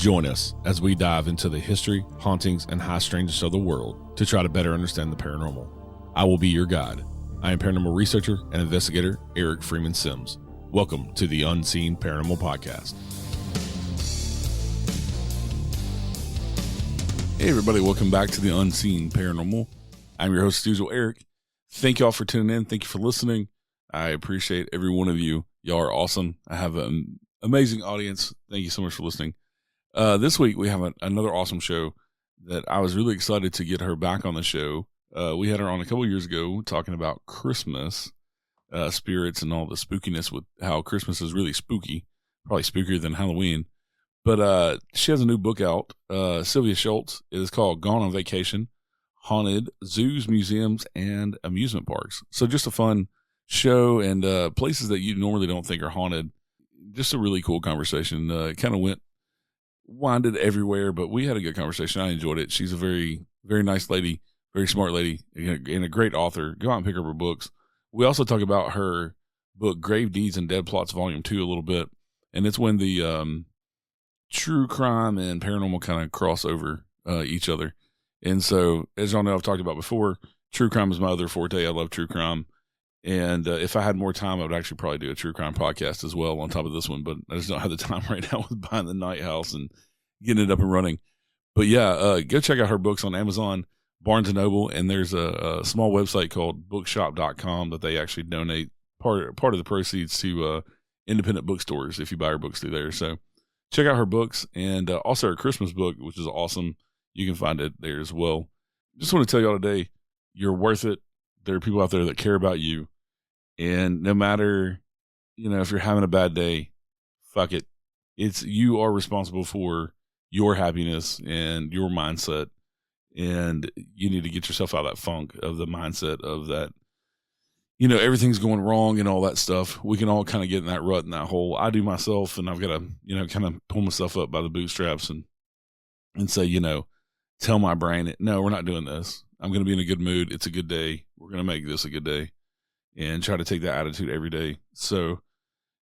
Join us as we dive into the history, hauntings, and high strangeness of the world to try to better understand the paranormal. I will be your guide. I am paranormal researcher and investigator Eric Freeman Sims. Welcome to the Unseen Paranormal Podcast. Hey everybody, welcome back to the Unseen Paranormal. I'm your host as usual, Eric. Thank y'all for tuning in. Thank you for listening. I appreciate every one of you. Y'all are awesome. I have an amazing audience. Thank you so much for listening. This week we have another awesome show that I was really excited to get her back on the show. We had her on a couple years ago talking about Christmas spirits and all the spookiness with how Christmas is really spooky, probably spookier than Halloween. But she has a new book out. Sylvia Shults. It is called Gone on Vacation, Haunted Zoos, Museums, and Amusement Parks. So just a fun show and places that you normally don't think are haunted. Just a really cool conversation. Kind of winded everywhere, but we had a good conversation. I enjoyed it. She's a very, very nice lady, very smart lady, and a great author. Go out and pick up her books. We also talk about her book, Grave Deeds and Dead Plots, Volume 2, a little bit. And it's when the true crime and paranormal kind of cross over each other. And so, as y'all know, I've talked about before, true crime is my other forte. I love true crime. And if I had more time, I would actually probably do a true crime podcast as well on top of this one. But I just don't have the time right now with buying the Night House and getting it up and running. But yeah, go check out her books on Amazon, Barnes & Noble. And there's a small website called bookshop.com that they actually donate part of the proceeds to independent bookstores if you buy her books through there. So check out her books and also her Christmas book, which is awesome. You can find it there as well. Just want to tell y'all today, you're worth it. There are people out there that care about you. And no matter, if you're having a bad day, fuck it. You are responsible for your happiness and your mindset. And you need to get yourself out of that funk of the mindset of that, everything's going wrong and all that stuff. We can all kind of get in that rut and that hole. I do myself, and I've got to, kind of pull myself up by the bootstraps and say, tell my brain, no, we're not doing this. I'm going to be in a good mood. It's a good day. We're going to make this a good day and try to take that attitude every day. So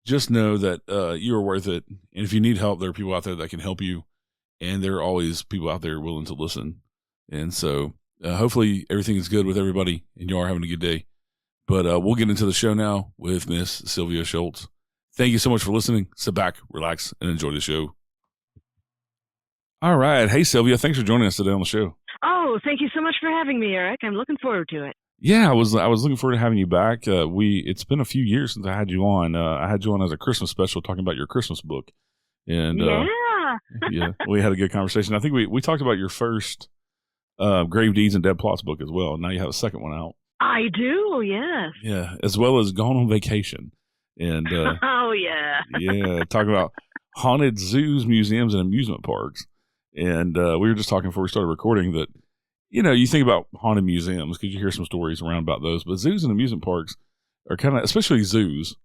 just know that you are worth it. And if you need help, there are people out there that can help you. And there are always people out there willing to listen. And so hopefully everything is good with everybody and you are having a good day. But we'll get into the show now with Miss Sylvia Shults. Thank you so much for listening. Sit back, relax, and enjoy the show. All right. Hey, Sylvia, thanks for joining us today on the show. Oh, thank you so much for having me, Eric. I'm looking forward to it. Yeah, I was looking forward to having you back. It's been a few years since I had you on. I had you on as a Christmas special talking about your Christmas book. And yeah, we had a good conversation. I think we talked about your first Grave Deeds and Dead Plots book as well. Now you have a second one out. I do, yes. Yeah, as well as Gone on Vacation. And oh, yeah. yeah, talking about haunted zoos, museums, and amusement parks. And we were just talking before we started recording that, you think about haunted museums because you hear some stories around about those, but zoos and amusement parks are kind of, especially zoos,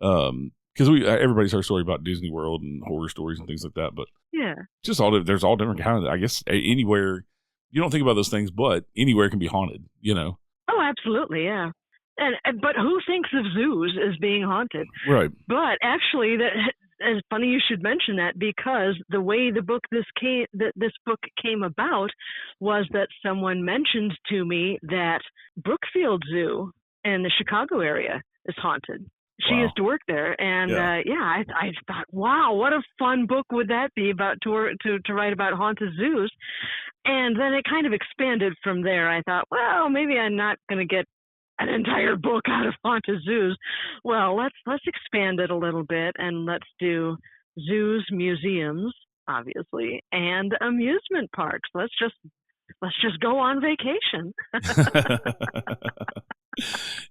because everybody's heard a story about Disney World and horror stories and things like that. But yeah, just there's all different kinds. I guess anywhere, you don't think about those things, but anywhere can be haunted, Oh, absolutely, yeah. But who thinks of zoos as being haunted? Right. But actually, it's funny you should mention that because the way this book came about was that someone mentioned to me that Brookfield Zoo in the Chicago area is haunted. She used to work there, and I thought, wow, what a fun book would that be about to write about haunted zoos. And then it kind of expanded from there. I thought, well, maybe I'm not going to get an entire book out of haunted zoos. Well, let's expand it a little bit and let's do zoos, museums, obviously, and amusement parks. Let's just go on vacation.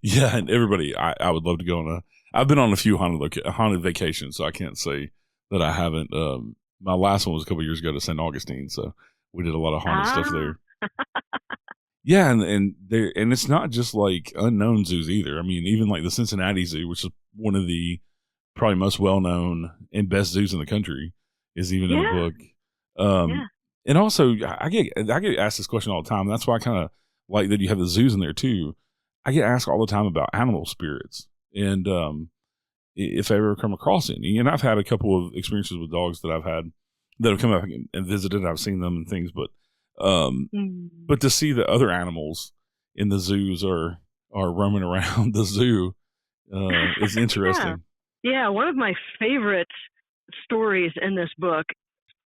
Yeah, and everybody, I would love to go on I've been on a few haunted vacations, so I can't say that I haven't. My last one was a couple years ago to St. Augustine, so we did a lot of haunted stuff there. Yeah, and it's not just like unknown zoos either. I mean, even like the Cincinnati Zoo, which is one of the probably most well-known and best zoos in the country, is even in the book. And also, I get asked this question all the time. That's why I kind of like that you have the zoos in there too. I get asked all the time about animal spirits, and if I ever come across any. And I've had a couple of experiences with dogs that I've had that have come out and visited. I've seen them and things, but to see the other animals in the zoos are roaming around the zoo is interesting. Yeah, one of my favorite stories in this book,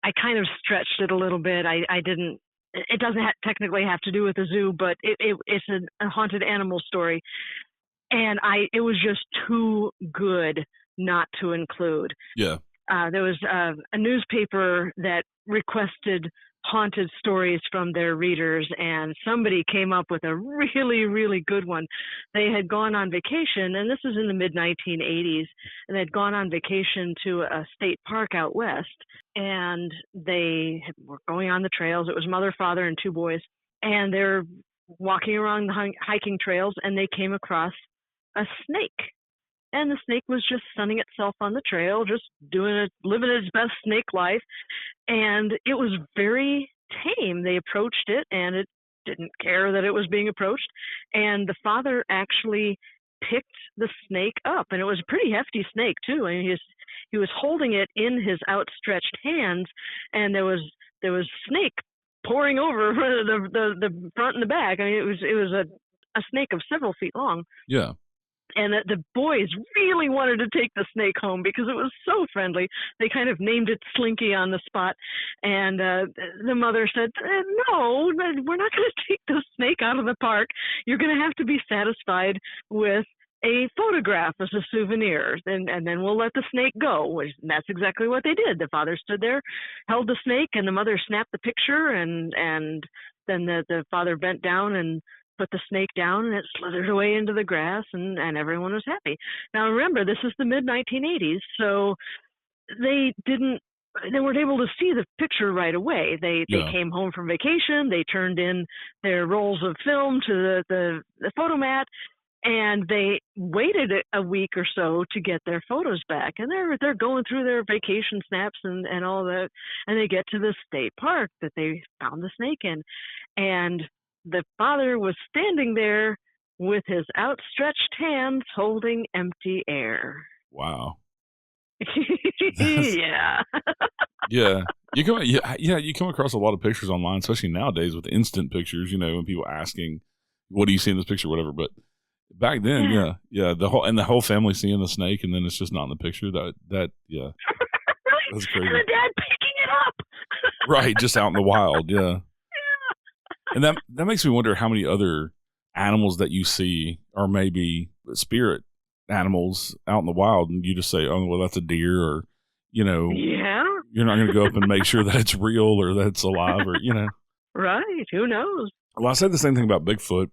I kind of stretched it a little bit. I didn't. It doesn't technically have to do with the zoo, but it's a haunted animal story, and it was just too good not to include. Yeah. There was a newspaper that requested haunted stories from their readers, and somebody came up with a really, really good one. They had gone on vacation, and this was in the mid-1980s, and they'd gone on vacation to a state park out west, and they were going on the trails. It was mother, father, and two boys, and they're walking around the hiking trails, and they came across a snake. And the snake was just sunning itself on the trail, just living its best snake life. And it was very tame. They approached it, and it didn't care that it was being approached. And the father actually picked the snake up, and it was a pretty hefty snake too. I mean, he was holding it in his outstretched hands, and there was snake pouring over the front and the back. I mean, it was a snake of several feet long. Yeah. And the boys really wanted to take the snake home because it was so friendly. They kind of named it Slinky on the spot. And the mother said, no, we're not going to take the snake out of the park. You're going to have to be satisfied with a photograph as a souvenir, and then we'll let the snake go. And that's exactly what they did. The father stood there, held the snake, and the mother snapped the picture, and then the father bent down and put the snake down, and it slithered away into the grass, and everyone was happy. Now remember, this is the mid-1980s, so they weren't able to see the picture right away. They came home from vacation, they turned in their rolls of film to the photomat, and they waited a week or so to get their photos back. And they're going through their vacation snaps and all that, and they get to the state park that they found the snake in, and the father was standing there with his outstretched hands holding empty air. Wow. Yeah. Yeah. You come across a lot of pictures online, especially nowadays with instant pictures, when people asking, what do you see in this picture, whatever. But back then, yeah, the whole family seeing the snake, and then it's just not in the picture. That yeah. Right. That's crazy. And the dad picking it up. Right, just out in the wild, yeah. And that makes me wonder how many other animals that you see are maybe spirit animals out in the wild, and you just say, oh, well, that's a deer, or, Yeah. You're not going to go up and make sure that it's real or that it's alive, or, Right. Who knows? Well, I said the same thing about Bigfoot,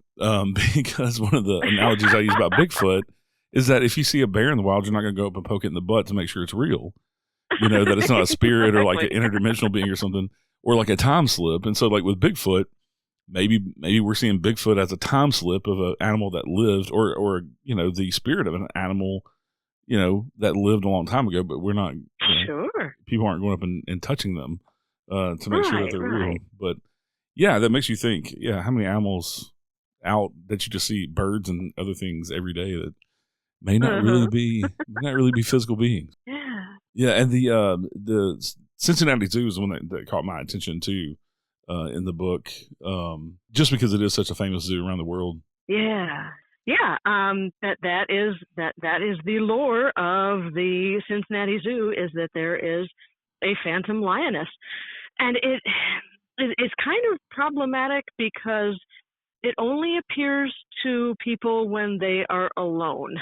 because one of the analogies I use about Bigfoot is that if you see a bear in the wild, you're not going to go up and poke it in the butt to make sure it's real. That it's not a spirit or like an interdimensional being or something, or like a time slip. And so like with Bigfoot, maybe we're seeing Bigfoot as a time slip of an animal that lived, or the spirit of an animal, that lived a long time ago, but we're not, sure. People aren't going up and touching them to make sure that they're real. But yeah, that makes you think, how many animals out that you just see, birds and other things every day that may not really be physical beings. Yeah. Yeah, and the Cincinnati Zoo is the one that caught my attention too. In the book, just because it is such a famous zoo around the world. Yeah. That is the lore of the Cincinnati Zoo, is that there is a phantom lioness, and it's kind of problematic because it only appears to people when they are alone,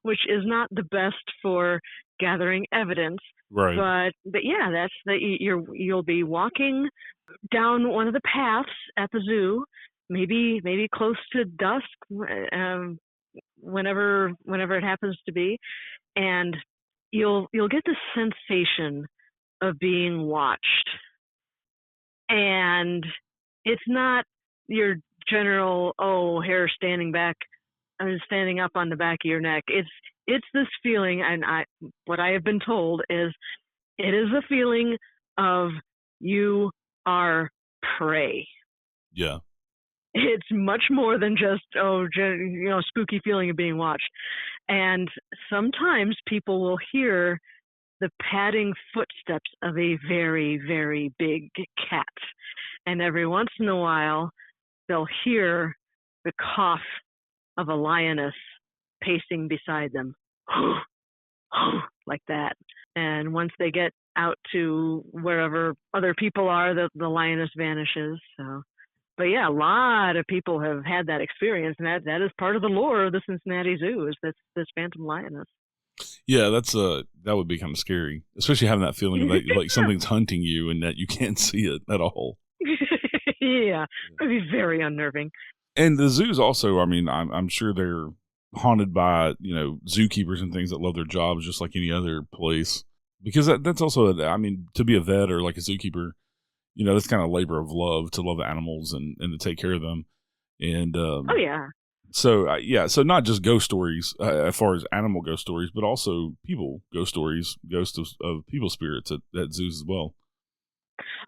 which is not the best for gathering evidence. Right. But yeah, you'll be walking down one of the paths at the zoo, maybe close to dusk, whenever it happens to be, and you'll get the sensation of being watched. And it's not your general hair standing up on the back of your neck. It's this feeling, and what I have been told is it is a feeling of you are prey. Yeah. It's much more than just spooky feeling of being watched. And sometimes people will hear the padding footsteps of a very, very big cat. And every once in a while, they'll hear the cough of a lioness pacing beside them, like that. And once they get out to wherever other people are, the lioness vanishes. So, but yeah, a lot of people have had that experience, and that is part of the lore of the Cincinnati Zoo, is this phantom lioness. Yeah, that would be kind of scary, especially having that feeling that like something's hunting you and that you can't see it at all. Yeah, it would be very unnerving. And the zoos also, I mean, I'm sure they're haunted by, zookeepers and things that love their jobs just like any other place. Because that's also, I mean, to be a vet or like a zookeeper, that's kind of labor of love, to love the animals and to take care of them. And oh yeah. So so not just ghost stories as far as animal ghost stories, but also people ghost stories, ghosts of people spirits at zoos as well.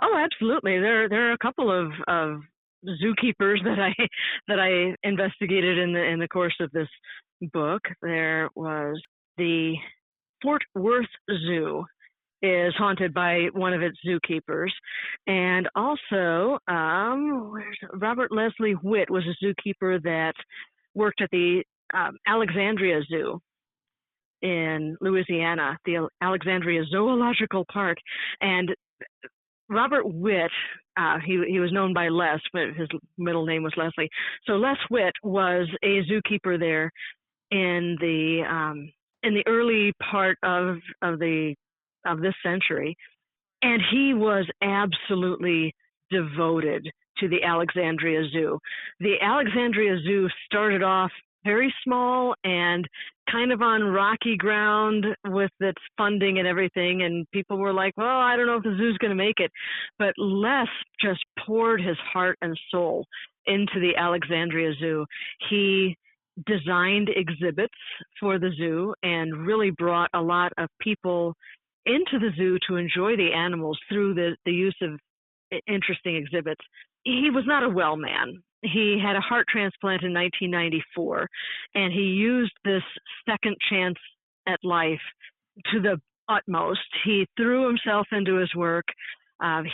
Oh, absolutely. There are a couple of zookeepers that I investigated in the course of this book. There was the Fort Worth Zoo is haunted by one of its zookeepers, and also Robert Leslie Witt was a zookeeper that worked at the Alexandria Zoo in Louisiana, the Alexandria Zoological Park. And Robert Witt, he was known by Les, but his middle name was Leslie. So Les Witt was a zookeeper there in the early part of this century, and he was absolutely devoted to the Alexandria Zoo. The Alexandria Zoo started off very small and kind of on rocky ground with its funding and everything, and people were like, well, I don't know if the zoo's going to make it. But Les just poured his heart and soul into the Alexandria Zoo. He designed exhibits for the zoo and really brought a lot of people into the zoo to enjoy the animals through the use of interesting exhibits. He was not a well man. He had a heart transplant in 1994, and he used this second chance at life to the utmost. He threw himself into his work.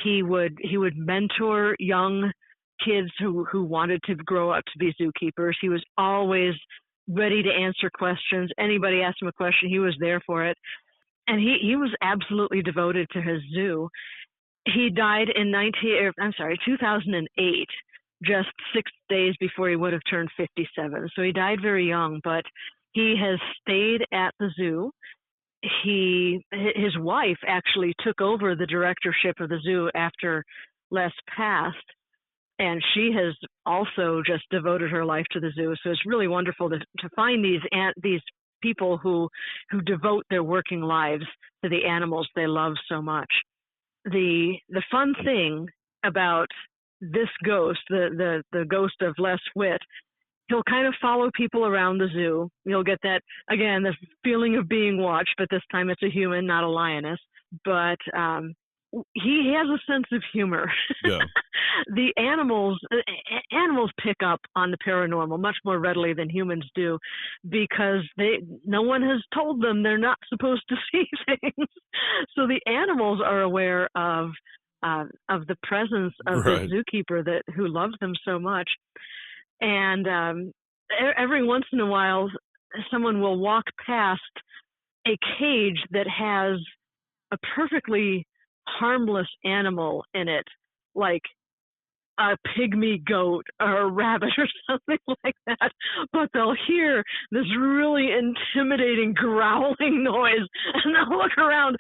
He would mentor young kids who wanted to grow up to be zookeepers. He was always ready to answer questions. Anybody asked him a question, he was there for it. And he was absolutely devoted to his zoo. He died in 2008, just 6 days before he would have turned 57. So he died very young, but he has stayed at the zoo. His wife actually took over the directorship of the zoo after Les passed, and she has also just devoted her life to the zoo. So it's really wonderful to find these people who devote their working lives to the animals they love so much. The fun thing about this ghost, the ghost of Les Witt, he'll kind of follow people around the zoo. You'll get that, again, the feeling of being watched, but this time it's a human, not a lioness. But he has a sense of humor. Yeah. The animals pick up on the paranormal much more readily than humans do, because no one has told them they're not supposed to see things. So the animals are aware of the presence of Right. the zookeeper who loves them so much. And every once in a while, someone will walk past a cage that has a perfectly harmless animal in it, like a pygmy goat or a rabbit or something like that, but they'll hear this really intimidating growling noise, and they'll look around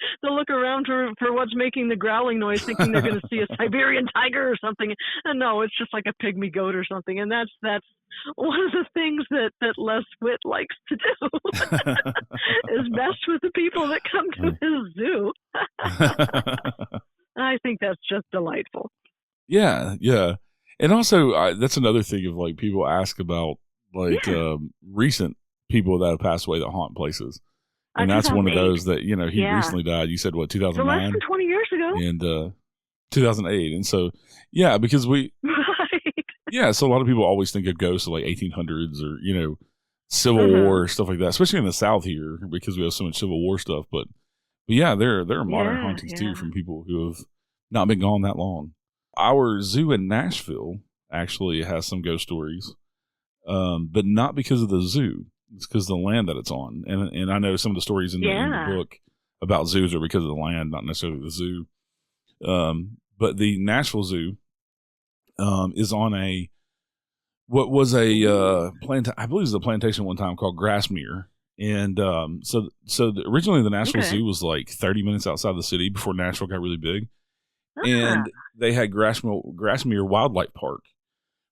for what's making the growling noise, thinking they're going to see a Siberian tiger or something, and no, it's just like a pygmy goat or something. And that's one of the things that Les Witt likes to do is mess with the people that come to his zoo. I think that's just delightful. Yeah. And also, that's another thing of like people ask about like recent people that have passed away that haunt places. And that's one of those that, he recently died. You said, what, 2009? So less than 20 years ago. And 2008. And so, yeah, because Right. Yeah, so a lot of people always think of ghosts of like 1800s or, Civil War, stuff like that, especially in the South here because we have so much Civil War stuff. But But yeah, there are modern Yeah, hauntings too yeah. from people who have not been gone that long. Our zoo in Nashville actually has some ghost stories, but not because of the zoo. It's because of the land that it's on. And I know some of the stories in the book about zoos are because of the land, not necessarily the zoo. But the Nashville Zoo is on what was a plant. I believe it was a plantation one time called Grassmere. And originally the Nashville Zoo was like 30 minutes outside the city before Nashville got really big. And they had Grassmere Wildlife Park.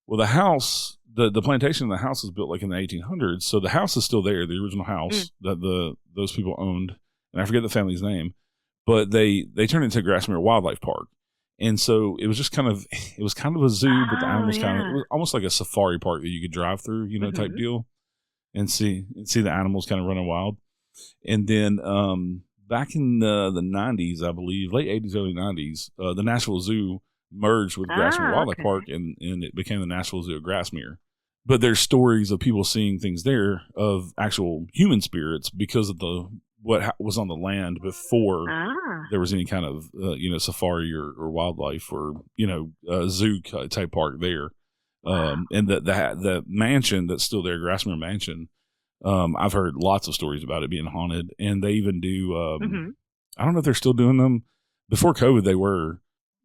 Well, the house, the plantation in the house was built like in the 1800s, so the house is still there, the original house that those people owned, and I forget the family's name, but they turned it into Grassmere Wildlife Park, and so it was just kind of a zoo, but the animals it was almost like a safari park that you could drive through, type deal, and see the animals kind of running wild, and then back in the 90s, I believe, late 80s, early 90s, the Nashville Zoo merged with Grassmere Wildlife Park, and it became the Nashville Zoo of Grassmere. But there's stories of people seeing things there of actual human spirits because of what was on the land before there was any kind of safari or wildlife or zoo type park there. And the mansion that's still there, Grassmere Mansion, I've heard lots of stories about it being haunted, and they even do. I don't know if they're still doing them. Before COVID, they were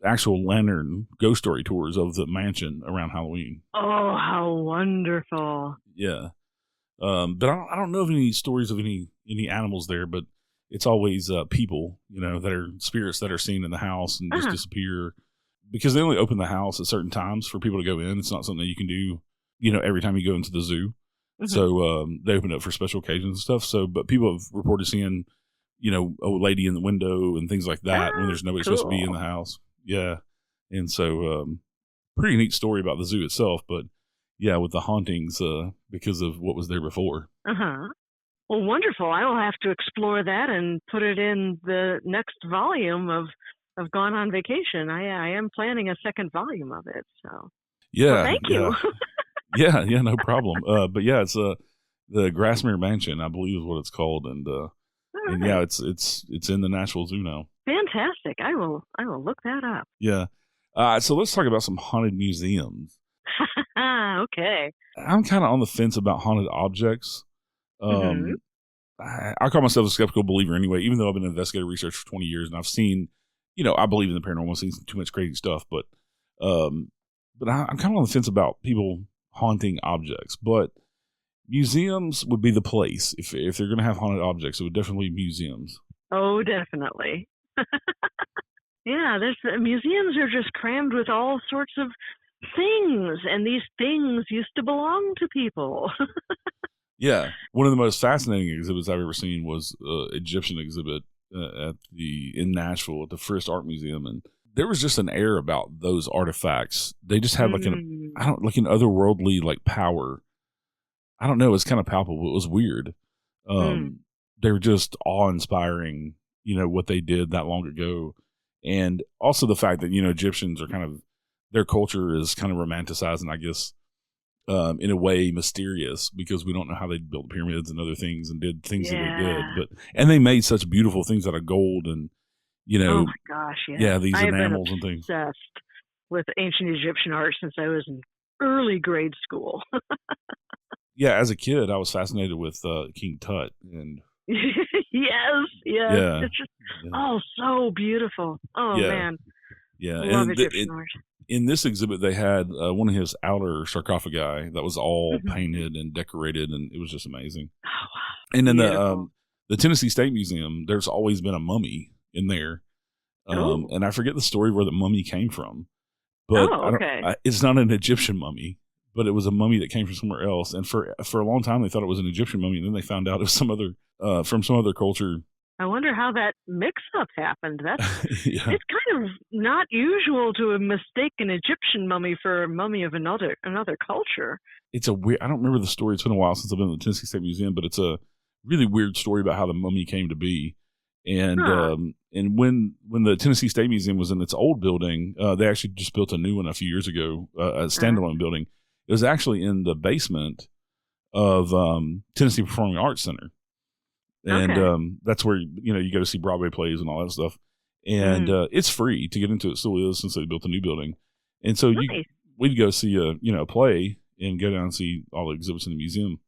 actual lantern ghost story tours of the mansion around Halloween. Oh, how wonderful! Yeah, but I don't know of any stories of any animals there, but it's always people, that are spirits that are seen in the house and just disappear because they only open the house at certain times for people to go in. It's not something that you can do, every time you go into the zoo. So they open it for special occasions and stuff. So, but people have reported seeing, a lady in the window and things like that when there's nobody supposed to be in the house. Yeah. And so, pretty neat story about the zoo itself, but yeah, with the hauntings, because of what was there before. Well, wonderful. I will have to explore that and put it in the next volume of Gone on Vacation. I am planning a second volume of it. So yeah, thank you. yeah, no problem. But yeah, it's the Grassmere Mansion, I believe is what it's called, and yeah, it's in the Nashville Zoo now. Fantastic. I will look that up. Yeah. So let's talk about some haunted museums. Okay. I'm kind of on the fence about haunted objects. I call myself a skeptical believer anyway, even though I've been an investigative researcher for 20 years and I've seen, I believe in the paranormal, I've seen too much crazy stuff, but I'm kind of on the fence about people haunting objects. But museums would be the place. If they're going to have haunted objects, it would definitely be museums. Oh, definitely. Yeah, museums are just crammed with all sorts of things, and these things used to belong to people. Yeah, one of the most fascinating exhibits I've ever seen was Egyptian exhibit in Nashville at the Frist Art Museum, and there was just an air about those artifacts. They just had like an otherworldly like power. I don't know. It was kind of palpable. It was weird. They were just awe-inspiring. What they did that long ago, and also the fact that Egyptians are kind of, their culture is kind of romanticized and I guess in a way mysterious because we don't know how they built pyramids and other things and did things that they did, and they made such beautiful things out of gold and oh my gosh, these enamels and things. I've been obsessed with ancient Egyptian art since I was in early grade school. Yeah, as a kid I was fascinated with King Tut and yes. It's just so beautiful. Oh man. Yeah. I love Egyptian art. In this exhibit they had one of his outer sarcophagi that was all painted and decorated, and it was just amazing. Oh wow. And then the Tennessee State Museum, there's always been a mummy in there. And I forget the story where the mummy came from. But it's not an Egyptian mummy. But it was a mummy that came from somewhere else, and for a long time they thought it was an Egyptian mummy, and then they found out it was some other from some other culture. I wonder how that mix-up happened. That's it's kind of not usual to mistake an Egyptian mummy for a mummy of another culture. It's a weird. I don't remember the story. It's been a while since I've been to the Tennessee State Museum, but it's a really weird story about how the mummy came to be. And and when the Tennessee State Museum was in its old building, they actually just built a new one a few years ago, a standalone building. It was actually in the basement of Tennessee Performing Arts Center. And Okay. that's where, you go to see Broadway plays and all that stuff. And it's free to get into. It still is, since they built a new building. And so Nice. we'd go see a play and go down and see all the exhibits in the museum.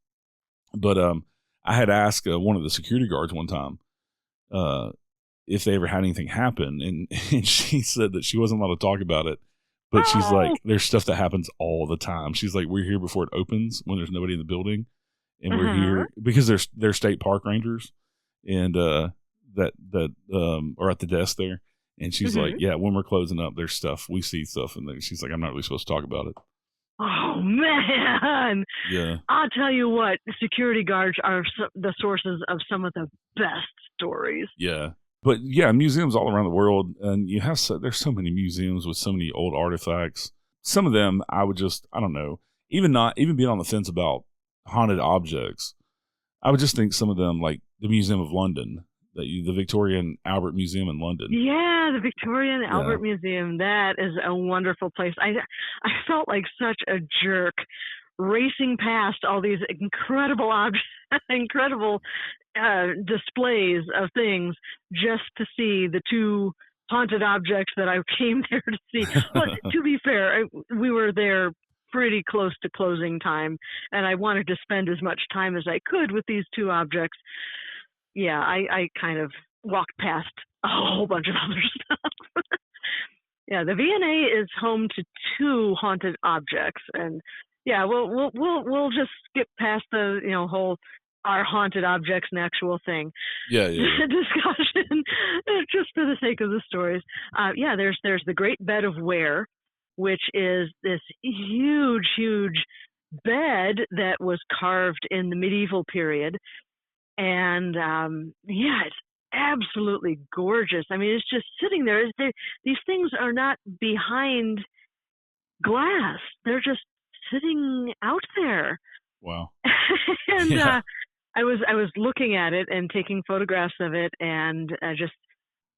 But I had asked one of the security guards one time if they ever had anything happen, and she said that she wasn't allowed to talk about it. But she's like, there's stuff that happens all the time. She's like, we're here before it opens when there's nobody in the building, and we're here because they're state park rangers, and that are at the desk there. And she's like, yeah, when we're closing up, there's stuff. We see stuff, and she's like, I'm not really supposed to talk about it. Oh, man. Yeah. I'll tell you what, security guards are the sources of some of the best stories. Yeah. But yeah, museums all around the world, and there's so many museums with so many old artifacts. Some of them I don't know, even being on the fence about haunted objects, I would just think some of them, like the Museum of London, the Victoria and Albert Museum in London. Yeah, the Victoria and Albert Museum. That is a wonderful place. I felt like such a jerk racing past all these incredible incredible displays of things just to see the two haunted objects that I came there to see. But to be fair, we were there pretty close to closing time, and I wanted to spend as much time as I could with these two objects. Yeah, I kind of walked past a whole bunch of other stuff. Yeah, the V&A is home to two haunted objects, and yeah, we'll just skip past the whole our haunted objects and actual thing. Yeah. Discussion just for the sake of the stories. There's the Great Bed of Ware, which is this huge bed that was carved in the medieval period. And it's absolutely gorgeous. I mean, it's just sitting there. These things are not behind glass; they're just sitting out there. Wow. And I was looking at it and taking photographs of it, and just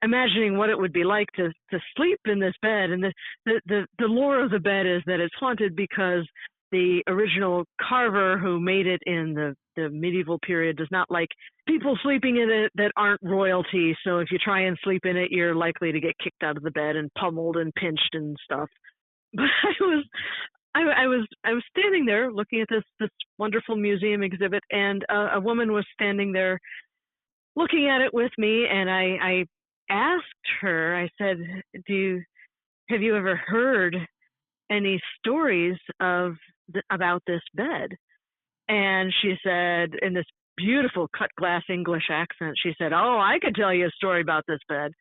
imagining what it would be like to sleep in this bed. And the lore of the bed is that it's haunted because the original carver who made it in the medieval period does not like people sleeping in it that aren't royalty. So if you try and sleep in it, you're likely to get kicked out of the bed and pummeled and pinched and stuff. But I was standing there looking at this wonderful museum exhibit, and a woman was standing there looking at it with me, and I asked her, I said, have you ever heard any stories about this bed? And she said, in this beautiful cut glass English accent, she said, oh, I could tell you a story about this bed.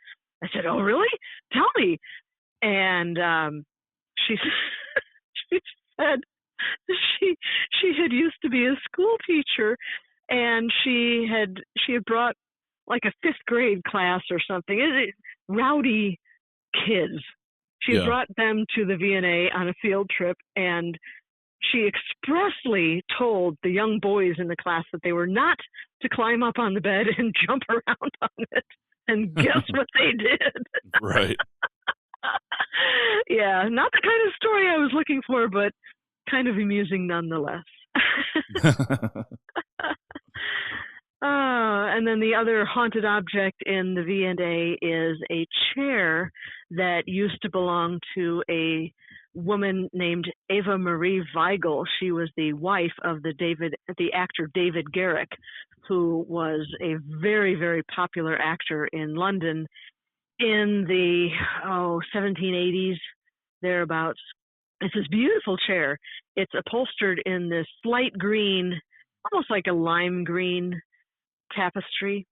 I said, oh, really? Tell me. And she said she had used to be a school teacher, and she had brought like a fifth grade class or something, rowdy kids. She brought them to the V&A on a field trip, and she expressly told the young boys in the class that they were not to climb up on the bed and jump around on it. And guess what they did? Right. Yeah, not the kind of story I was looking for, but kind of amusing nonetheless. And then the other haunted object in the V&A is a chair that used to belong to a woman named Eva Marie Weigel. She was the wife of the actor David Garrick, who was a very, very popular actor in London in the 1780s, thereabouts. It's this beautiful chair. It's upholstered in this light green, almost like a lime green tapestry.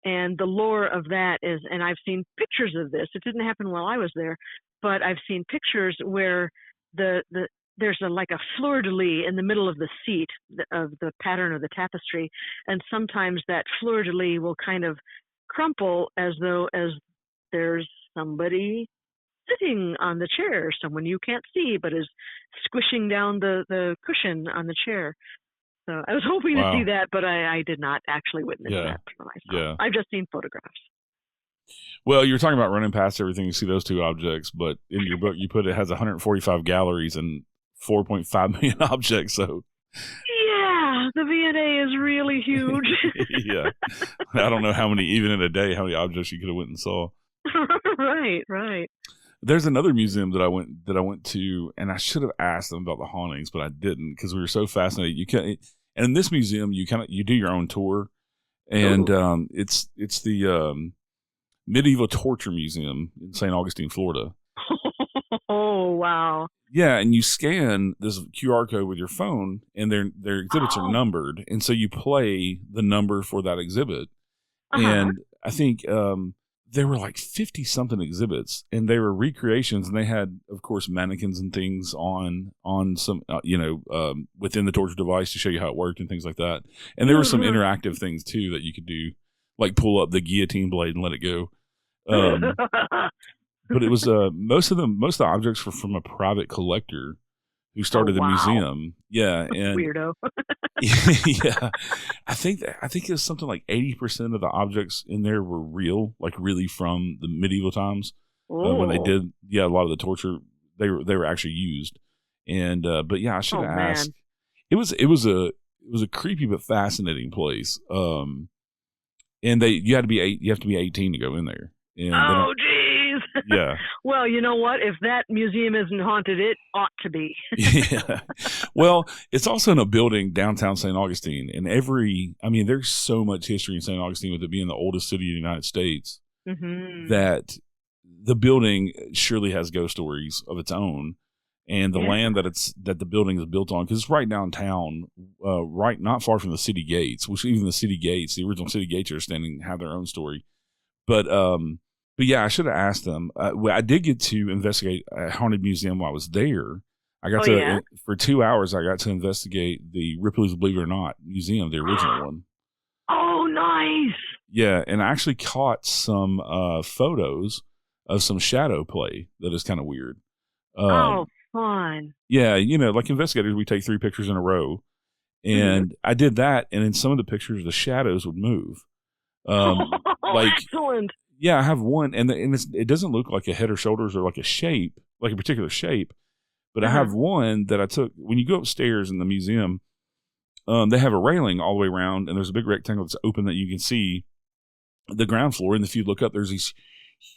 And the lore of that is, and I've seen pictures of this, it didn't happen while I was there, but I've seen pictures where there's like a fleur-de-lis in the middle of the seat of the pattern of the tapestry, and sometimes that fleur-de-lis will kind of crumple as there's somebody sitting on the chair, someone you can't see but is squishing down the cushion on the chair. So I was hoping to see that, but I did not actually witness that for myself. Yeah. I've just seen photographs. Well, you're talking about running past everything, you see those two objects, but in your book you put it has 145 galleries and 4.5 million objects. So the V&A is really huge. Yeah. I don't know how many, even in a day, how many objects you could have went and saw. Right. There's another museum that I went to, and I should have asked them about the hauntings, but I didn't because we were so fascinated. And in this museum, you do your own tour, and it's the Medieval Torture Museum in St. Augustine, Florida. Oh, wow. Yeah, and you scan this QR code with your phone, and their exhibits are numbered, and so you play the number for that exhibit. And I think there were like 50-something exhibits, and they were recreations, and they had, of course, mannequins and things on some, within the torture device to show you how it worked and things like that. And there were some interactive things, too, that you could do, like pull up the guillotine blade and let it go. But it was most of the objects were from a private collector who started the museum. Yeah, and weirdo. yeah, I think it was something like 80% of the objects in there were real, like really from the medieval times when they did. Yeah, a lot of the torture they were actually used. And but yeah, I should have asked. It was a creepy but fascinating place. And you have to be 18 to go in there. And geez. Yeah. Well, you know what? If that museum isn't haunted, it ought to be. Yeah. Well, it's also in a building downtown St. Augustine. And there's so much history in St. Augustine with it being the oldest city in the United States that the building surely has ghost stories of its own. And the land that the building is built on, because it's right downtown, right not far from the city gates, which even the original city gates are standing, have their own story. But yeah, I should have asked them. I did get to investigate a haunted museum while I was there. I got for 2 hours, I got to investigate the Ripley's Believe It or Not museum, the original one. Oh, nice. Yeah, and I actually caught some photos of some shadow play that is kind of weird. Fun. Yeah, like investigators, we take 3 pictures in a row. And I did that, and in some of the pictures, the shadows would move. Excellent. Yeah, I have one, and it doesn't look like a head or shoulders or like a shape, like a particular shape. But I have one that I took when you go upstairs in the museum. They have a railing all the way around, and there's a big rectangle that's open that you can see the ground floor. And if you look up, there's these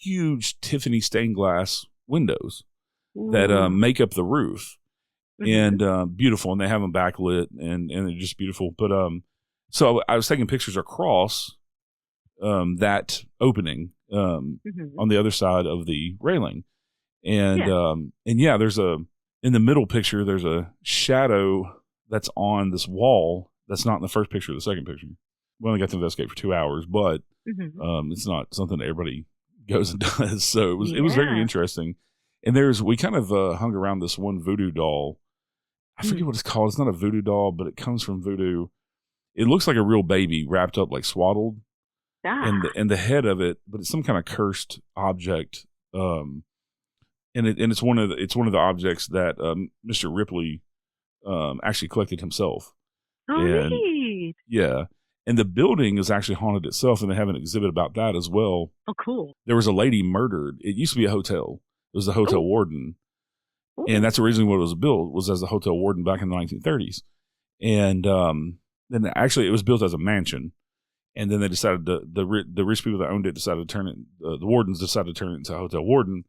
huge Tiffany stained glass windows that make up the roof, and beautiful. And they have them backlit, and they're just beautiful. But so I was taking pictures across that opening on the other side of the railing, and there's in the middle picture there's a shadow that's on this wall that's not in the first picture or the second picture. We only got to investigate for 2 hours, but it's not something that everybody goes and does. So it was very interesting. And we kind of hung around this one voodoo doll. I forget what it's called. It's not a voodoo doll, but it comes from voodoo. It looks like a real baby wrapped up, like swaddled. And the head of it, but it's some kind of cursed object. And it's one of the objects that Mr. Ripley actually collected himself. Oh, neat. Yeah. And the building is actually haunted itself, and they have an exhibit about that as well. Oh, cool. There was a lady murdered. It used to be a hotel. It was the hotel warden. Ooh. And that's originally what it was built, was as a hotel warden back in the 1930s. And then actually it was built as a mansion. And then they decided the rich people that owned it decided to turn it, the wardens decided to turn it into a hotel warden.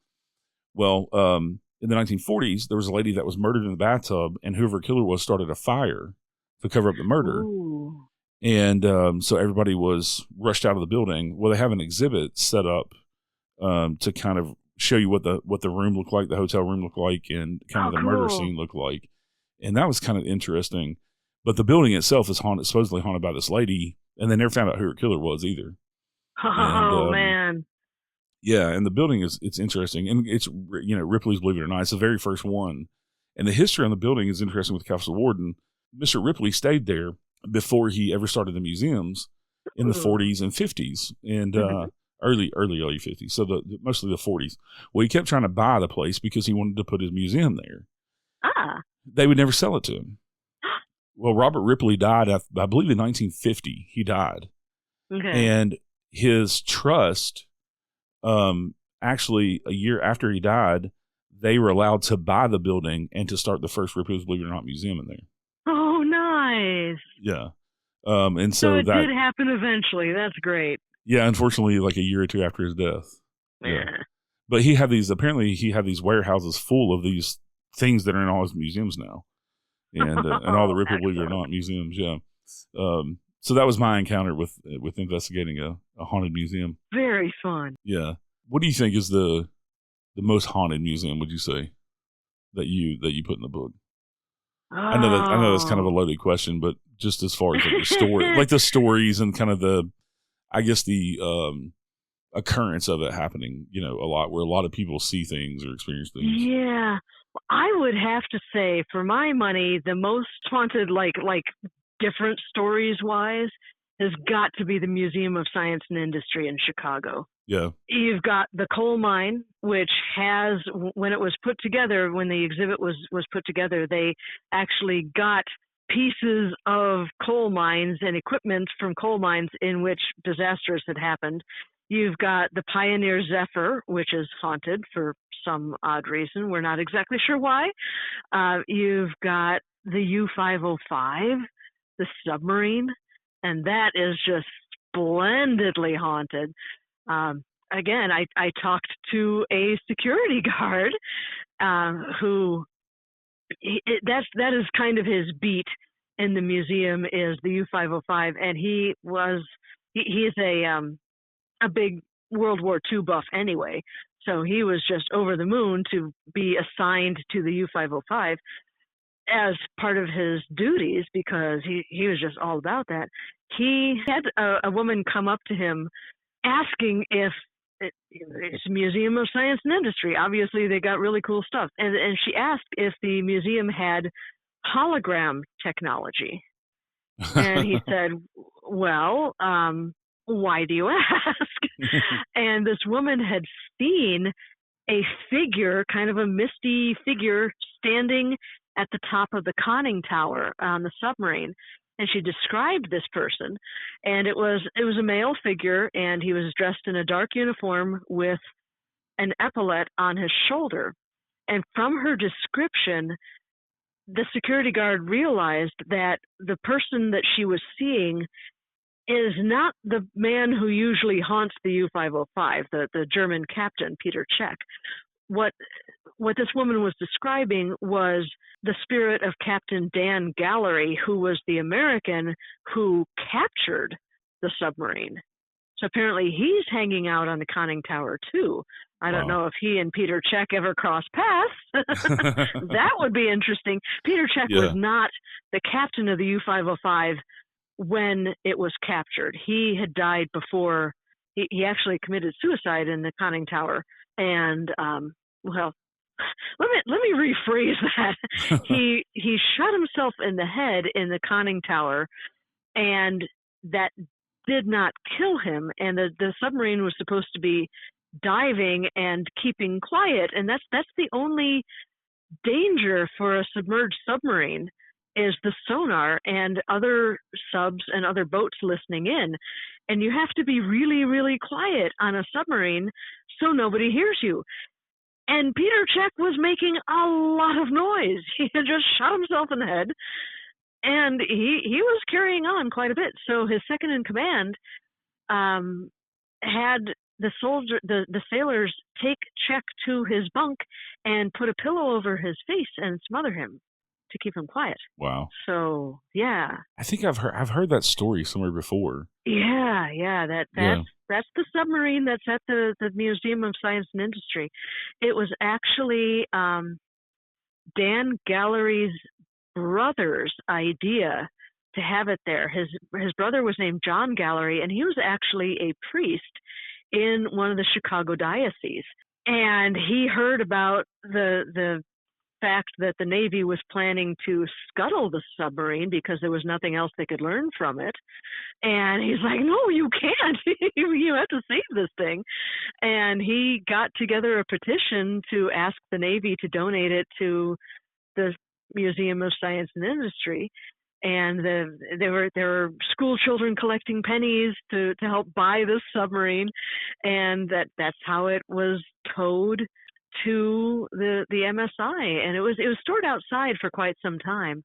Well, in the 1940s, there was a lady that was murdered in the bathtub, and whoever killed her was started a fire to cover up the murder. Ooh. And so everybody was rushed out of the building. Well, they have an exhibit set up to kind of show you what the room looked like, the hotel room looked like, and kind of the murder scene looked like. And that was kind of interesting. But the building itself is supposedly haunted by this lady, and they never found out who her killer was either. Man. Yeah, and the building it's interesting, and it's Ripley's Believe It or Not. It's the very first one, and the history on the building is interesting with the Castle Warden. Mr. Ripley stayed there before he ever started the museums in the 40s and 50s, and early 50s. So mostly the 40s. Well, he kept trying to buy the place because he wanted to put his museum there. They would never sell it to him. Well, Robert Ripley died, I believe, in 1950. He died. Okay. And his trust, actually, a year after he died, they were allowed to buy the building and to start the first Ripley's Believe It or Not museum in there. Oh, nice. Nice. Yeah. And So so it that, did happen eventually. That's great. yeah, unfortunately, like a year or two after his death. Yeah. Yeah. But apparently he had these warehouses full of these things that are in all his museums now. And all the Ripple, believe it or Excellent. not, museums. Yeah. So that was my encounter with investigating a haunted museum. Very fun. Yeah. What do you think is the most haunted museum, would you say, that you put in the book? I know that's kind of a Oh. loaded question, but just as far as like the story, like the stories and kind of I guess the occurrence of it happening, a lot, where a lot of people see things or experience things. Yeah. I would have to say, for my money, the most haunted, like different stories wise, has got to be the Museum of Science and Industry in Chicago. Yeah. You've got the coal mine, which has, when it was put together, when the exhibit was put together, they actually got pieces of coal mines and equipment from coal mines in which disasters had happened. You've got the Pioneer Zephyr, which is haunted for some odd reason. We're not exactly sure why. You've got the U-505, the submarine, and that is just splendidly haunted. Again, I talked to a security guard who that is kind of his beat in the museum, is the U-505, and he is a big World War II buff anyway, so he was just over the moon to be assigned to the U-505 as part of his duties, because he was just all about that. He had a woman come up to him asking if it's a Museum of Science and Industry. Obviously, they got really cool stuff. And she asked if the museum had hologram technology. And he said, well, why do you ask? And this woman had seen a figure, kind of a misty figure, standing at the top of the conning tower on the submarine. And she described this person, and it was a male figure, and he was dressed in a dark uniform with an epaulette on his shoulder. And from her description, the security guard realized that the person that she was seeing is not the man who usually haunts the U-505, the German captain, Peter Czech. What this woman was describing was the spirit of Captain Dan Gallery, who was the American who captured the submarine. So apparently he's hanging out on the conning tower too. I don't know if he and Peter Czech ever crossed paths. That would be interesting. Peter Czech was not the captain of the U-505 when it was captured. He had died before. He actually committed suicide in the conning tower. And well, let me rephrase that. He shot himself in the head in the conning tower, and that did not kill him. And the submarine was supposed to be diving and keeping quiet, and that's the only danger for a submerged submarine, is the sonar and other subs and other boats listening in. And you have to be really, really quiet on a submarine so nobody hears you. And Peter Czech was making a lot of noise. He had just shot himself in the head, and he was carrying on quite a bit. So his second in command had the sailors take Czech to his bunk and put a pillow over his face and smother him to keep him quiet. Wow. So yeah, I think I've heard that story somewhere before. Yeah. That's the submarine that's at the Museum of Science and Industry. It was actually Dan Gallery's brother's idea to have it there. His brother was named John Gallery, and he was actually a priest in one of the Chicago dioceses. And he heard about the fact that the Navy was planning to scuttle the submarine because there was nothing else they could learn from it. And he's like, no, you can't. You have to save this thing. And he got together a petition to ask the Navy to donate it to the Museum of Science and Industry. And there were school children collecting pennies to help buy this submarine, and that's how it was towed to the MSI. And it was stored outside for quite some time.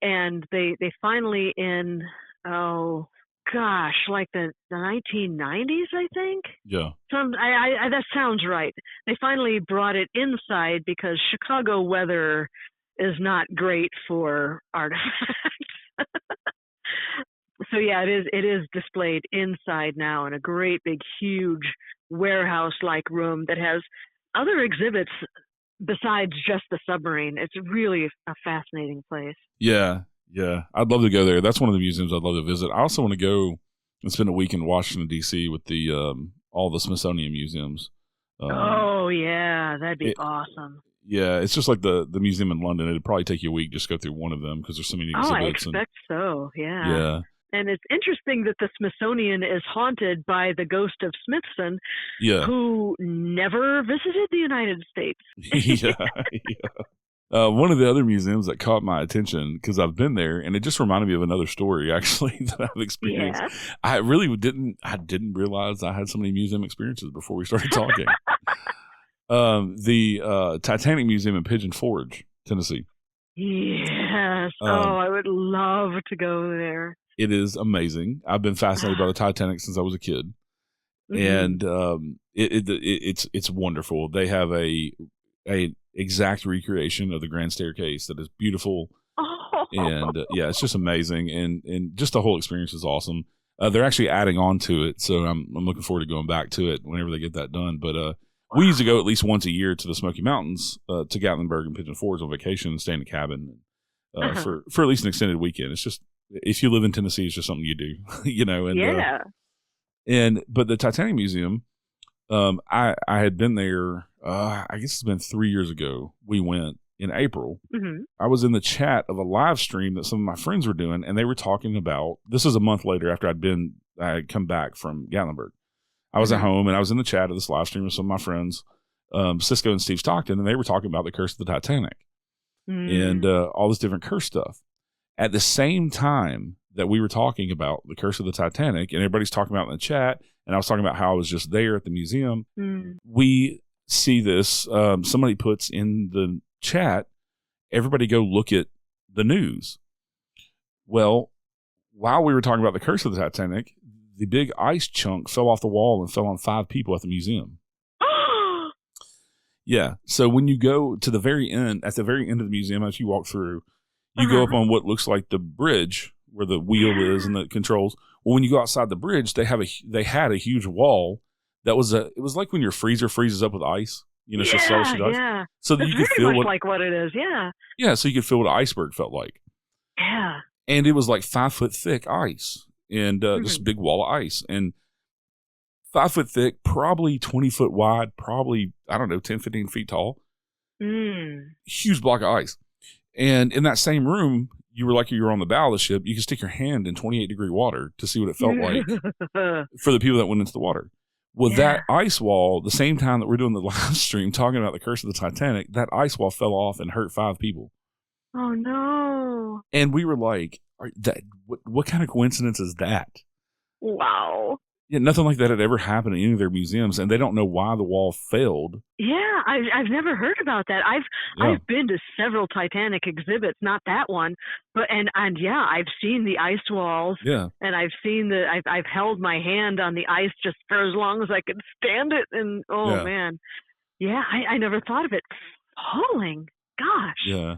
and they finally in, oh gosh, like the 1990s, I think. Yeah. I that sounds right. They finally brought it inside because Chicago weather is not great for artifacts. So yeah, it is displayed inside now in a great big huge warehouse-like room that has other exhibits besides just the submarine. It's really a fascinating place. Yeah. I'd love to go there. That's one of the museums I'd love to visit. I also want to go and spend a week in Washington, D.C. with the all the Smithsonian museums. Oh yeah, that'd be awesome. Yeah, it's just like the museum in London. It'd probably take you a week just to go through one of them because there's so many exhibits. Oh, I expect so. Yeah. Yeah. And it's interesting that the Smithsonian is haunted by the ghost of Smithson, who never visited the United States. Yeah. One of the other museums that caught my attention, because I've been there, and it just reminded me of another story, actually, that I've experienced. Yeah. I really didn't realize I had so many museum experiences before we started talking. The Titanic Museum in Pigeon Forge, Tennessee. Yes. I would love to go there. It is amazing. I've been fascinated by the Titanic since I was a kid, and it's wonderful. They have a exact recreation of the Grand Staircase that is beautiful, and it's just amazing, and just the whole experience is awesome. They're actually adding on to it, so I'm looking forward to going back to it whenever they get that done. But we used to go at least once a year to the Smoky Mountains, to Gatlinburg and Pigeon Forge on vacation and stay in a cabin for at least an extended weekend. It's just, if you live in Tennessee, it's just something you do, but the Titanic Museum, I had been there, I guess it's been 3 years ago. We went in April. Mm-hmm. I was in the chat of a live stream that some of my friends were doing, and they were talking about, this is a month later after I had come back from Gatlinburg. I was at home, and I was in the chat of this live stream with some of my friends, Cisco and Steve Stockton, and they were talking about the curse of the Titanic and all this different curse stuff. At the same time that we were talking about the curse of the Titanic, and everybody's talking about it in the chat, and I was talking about how I was just there at the museum, we see this. Somebody puts in the chat, everybody go look at the news. Well, while we were talking about the curse of the Titanic, the big ice chunk fell off the wall and fell on 5 people at the museum. Yeah. So when you go to the very end, at the very end of the museum, as you walk through, you go up on what looks like the bridge where the wheel is and the controls. Well, when you go outside the bridge, they had a huge wall that was it was like when your freezer freezes up with ice. It's just solid ice. Yeah. So that you could feel like what it is. Yeah. Yeah. So you could feel what an iceberg felt like. Yeah. And it was like 5 foot thick ice and this big wall of ice, and 5 foot thick, probably 20 foot wide, probably, I don't know, 10, 15 feet tall. Huge block of ice. And in that same room, you were on the bow of the ship. You could stick your hand in 28-degree water to see what it felt like for the people that went into the water. Well, that ice wall, the same time that we're doing the live stream talking about the curse of the Titanic, that ice wall fell off and hurt 5 people. Oh, no. And we were like, what kind of coincidence is that? Wow. Yeah, nothing like that had ever happened in any of their museums, and they don't know why the wall failed. Yeah, I've never heard about that. I've been to several Titanic exhibits, not that one, but and I've seen the ice walls. Yeah, and I've seen I've held my hand on the ice just for as long as I could stand it, and man, yeah, I never thought of it falling. Gosh. Yeah,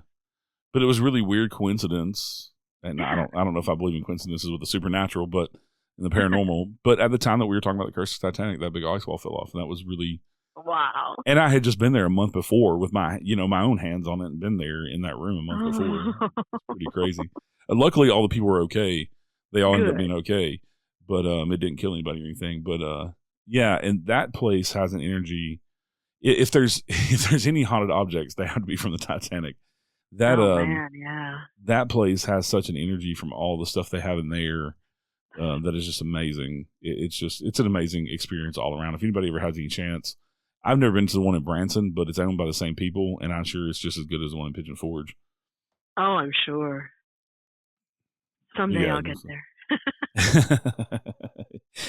but it was really weird coincidence, and I don't know if I believe in coincidences with the supernatural, but in the paranormal. But at the time that we were talking about the curse of the Titanic, that big ice wall fell off, and that was really wow. And I had just been there a month before with my own hands on it, and been there in that room a month before. It's pretty crazy. Luckily, all the people were okay. They all ended up being okay, but it didn't kill anybody or anything. But yeah, and that place has an energy. If there's any haunted objects, they have to be from the Titanic. That man, yeah. That place has such an energy from all the stuff they have in there. That is just amazing. It's an amazing experience all around. If anybody ever has any chance, I've never been to the one in Branson, but it's owned by the same people, and I'm sure it's just as good as the one in Pigeon Forge. Oh, I'm sure. Someday I'll get there.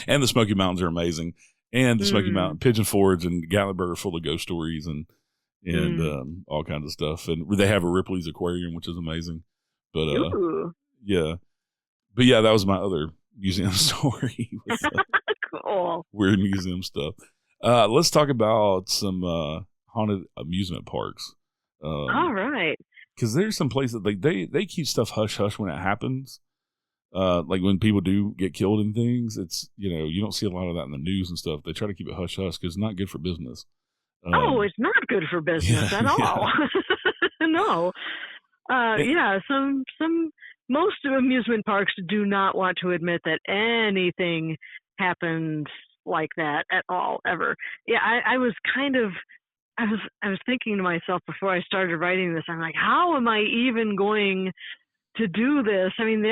And the Smoky Mountains are amazing, and the Smoky Mountain, Pigeon Forge, and Gatlinburg are full of ghost stories and all kinds of stuff. And they have a Ripley's Aquarium, which is amazing. But Ooh. yeah. But yeah, that was my other museum story with Cool. weird museum stuff. Let's talk about some haunted amusement parks. All right. Because there's some places like they keep stuff hush hush when it happens. Like when people do get killed and things, it's you don't see a lot of that in the news and stuff. They try to keep it hush hush because it's not good for business. It's not good for business at all. No. Most amusement parks do not want to admit that anything happened like that at all, ever. Yeah, I was thinking to myself before I started writing this, I'm like, how am I even going to do this? I mean,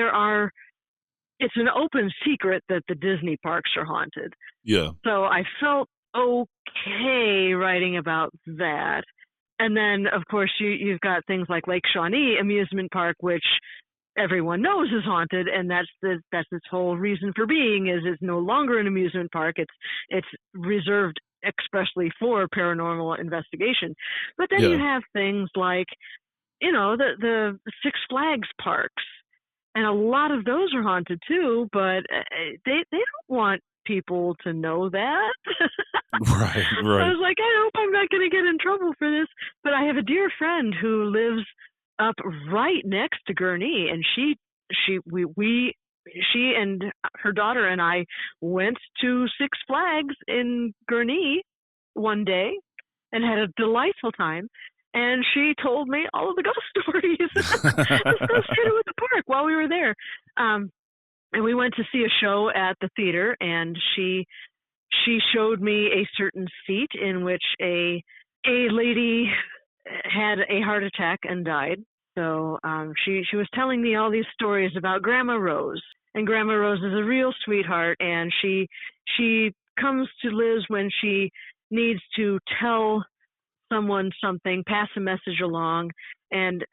it's an open secret that the Disney parks are haunted. Yeah. So I felt okay writing about that. And then, of course, you've got things like Lake Shawnee Amusement Park, which everyone knows is haunted, and that's its whole reason for being. Is it's no longer an amusement park. It's reserved expressly for paranormal investigation. But then you have things like, the Six Flags parks, and a lot of those are haunted too. But they don't want people to know that. Right. I was like, I hope I'm not going to get in trouble for this. But I have a dear friend who lives up right next to Gurnee, and she and her daughter and I went to Six Flags in Gurnee one day and had a delightful time. And she told me all of the ghost stories associated with the park while we were there. And we went to see a show at the theater, and she showed me a certain seat in which a lady had a heart attack and died. So she was telling me all these stories about Grandma Rose. And Grandma Rose is a real sweetheart, and she comes to Liz when she needs to tell someone something, pass a message along. And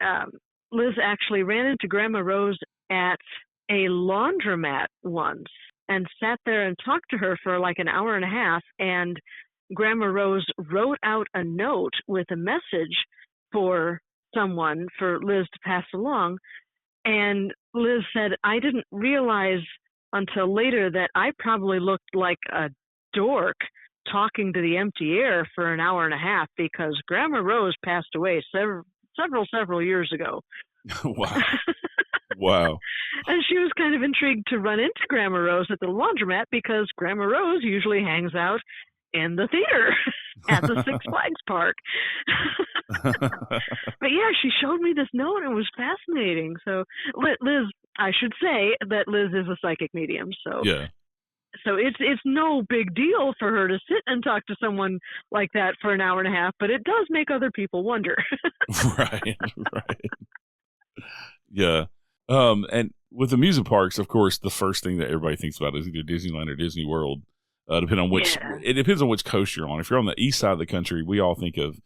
Liz actually ran into Grandma Rose at a laundromat once and sat there and talked to her for like an hour and a half. And Grandma Rose wrote out a note with a message for someone for Liz to pass along. And Liz said, I didn't realize until later that I probably looked like a dork talking to the empty air for an hour and a half, because Grandma Rose passed away several years ago. Wow. And she was kind of intrigued to run into Grandma Rose at the laundromat, because Grandma Rose usually hangs out in the theater at the Six Flags park. But yeah, she showed me this note, and it was fascinating. So Liz, I should say that Liz is a psychic medium. So yeah. So it's no big deal for her to sit and talk to someone like that for an hour and a half, but it does make other people wonder. Right. Yeah. And with amusement parks, of course, the first thing that everybody thinks about is either Disneyland or Disney World. Depending on which, it depends on which coast you're on. If you're on the east side of the country, we all think of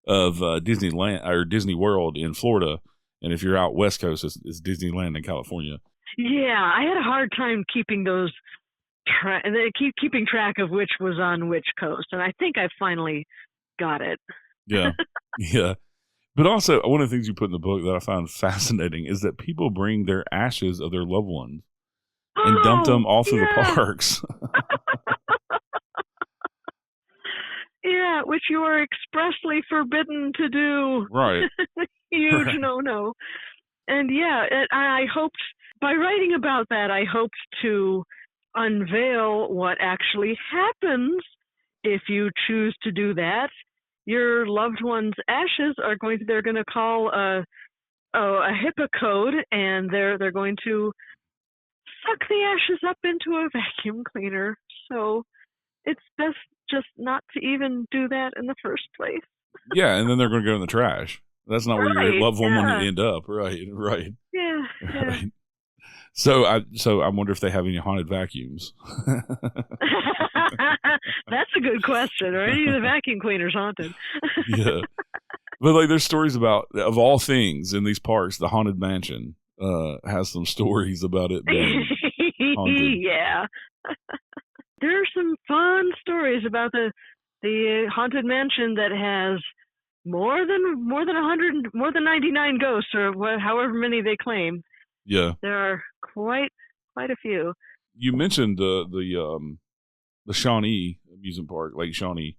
Disneyland or Disney World in Florida, and if you're out west coast, it's Disneyland in California. Yeah, I had a hard time keeping those. And they keep keeping track of which was on which coast, and I think I finally got it. Yeah. But also, one of the things you put in the book that I found fascinating is that people bring their ashes of their loved ones and dump them all through the parks. Yeah, which you are expressly forbidden to do. Right. Huge no. And yeah, I hoped, by writing about that, I hoped to unveil what actually happens if you choose to do that. Your loved one's ashes they're going to call a HIPAA code, and they're going to suck the ashes up into a vacuum cleaner. So it's best just not to even do that in the first place. Yeah, and then they're going to go in the trash. That's not where your loved one wanted to end up. Right. Yeah. Right. So I wonder if they have any haunted vacuums. That's a good question. Are any of the vacuum cleaners haunted? Yeah. But like, there's stories about, of all things in these parks, the Haunted Mansion has some stories about it being haunted. Yeah. There are some fun stories about the Haunted Mansion that has more than 100, more than 99 ghosts, or however many they claim. Yeah. There are quite a few. You mentioned the Shawnee amusement park, Lake Shawnee.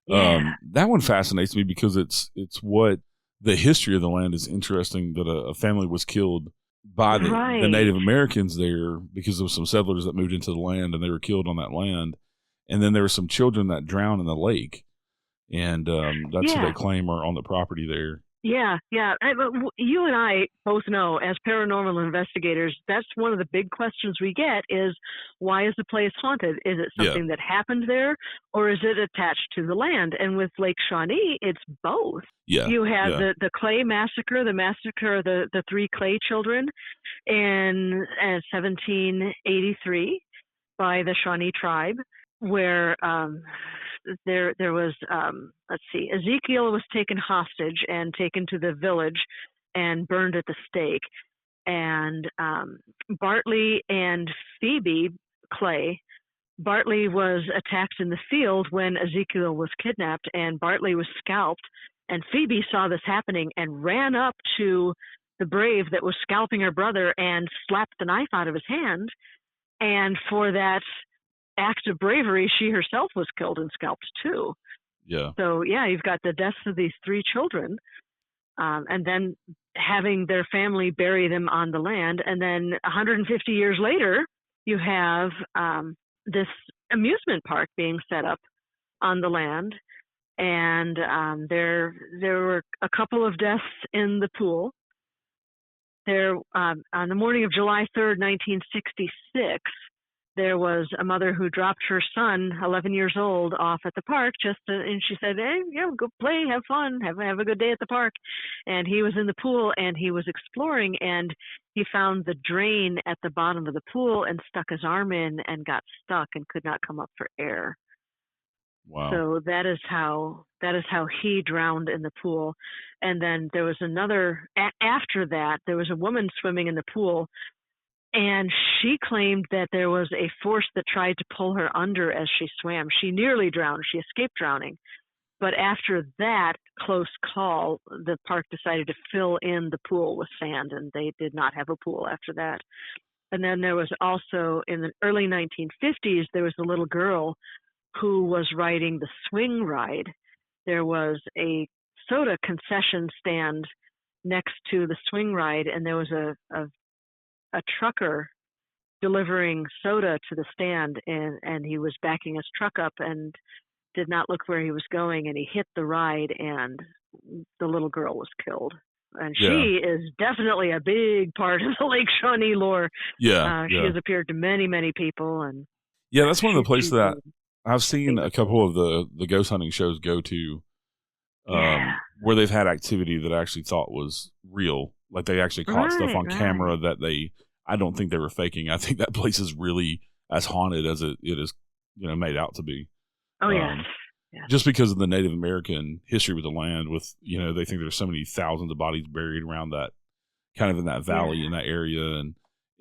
Yeah. That one fascinates me because it's what the history of the land is interesting. That a family was killed by the Native Americans there because there was some settlers that moved into the land and they were killed on that land, and then there were some children that drowned in the lake, and that's who they claim are on the property there. Yeah. You and I both know, as paranormal investigators, that's one of the big questions we get is, why is the place haunted? Is it something that happened there, or is it attached to the land? And with Lake Shawnee, it's both. Yeah. You had the Clay massacre, the massacre of the 3 Clay children in 1783 by the Shawnee tribe, where there was, let's see, Ezekiel was taken hostage and taken to the village and burned at the stake. And Bartley and Phoebe Clay, Bartley was attacked in the field when Ezekiel was kidnapped, and Bartley was scalped. And Phoebe saw this happening and ran up to the brave that was scalping her brother and slapped the knife out of his hand. And for that act of bravery, she herself was killed and scalped too. Yeah. So you've got the deaths of these 3 children, and then having their family bury them on the land. And then 150 years later, you have this amusement park being set up on the land. And there were a couple of deaths in the pool. There, on the morning of July 3rd, 1966, there was a mother who dropped her son, 11 years old, off at the park and she said, "Hey, go play, have fun, have a good day at the park." And he was in the pool and he was exploring, and he found the drain at the bottom of the pool and stuck his arm in and got stuck and could not come up for air. Wow. So that is how he drowned in the pool. And then there was another, after that, there was a woman swimming in the pool, and she claimed that there was a force that tried to pull her under as she swam. She nearly drowned. She escaped drowning. But after that close call, the park decided to fill in the pool with sand, and they did not have a pool after that. And then there was also, in the early 1950s, there was a little girl who was riding the swing ride. There was a soda concession stand next to the swing ride, and there was a trucker delivering soda to the stand, and he was backing his truck up and did not look where he was going, and he hit the ride, and the little girl was killed. And she is definitely a big part of the Lake Shawnee lore. She has appeared to many, many people. And that's one of the places that I've seen a couple of the ghost hunting shows go to, where they've had activity that I actually thought was real. Like they actually caught stuff on camera that I don't think they were faking. I think that place is really as haunted as it is, made out to be. Oh, yeah. Just because of the Native American history with the land, with, they think there's so many thousands of bodies buried around that, kind of in that valley, in that area.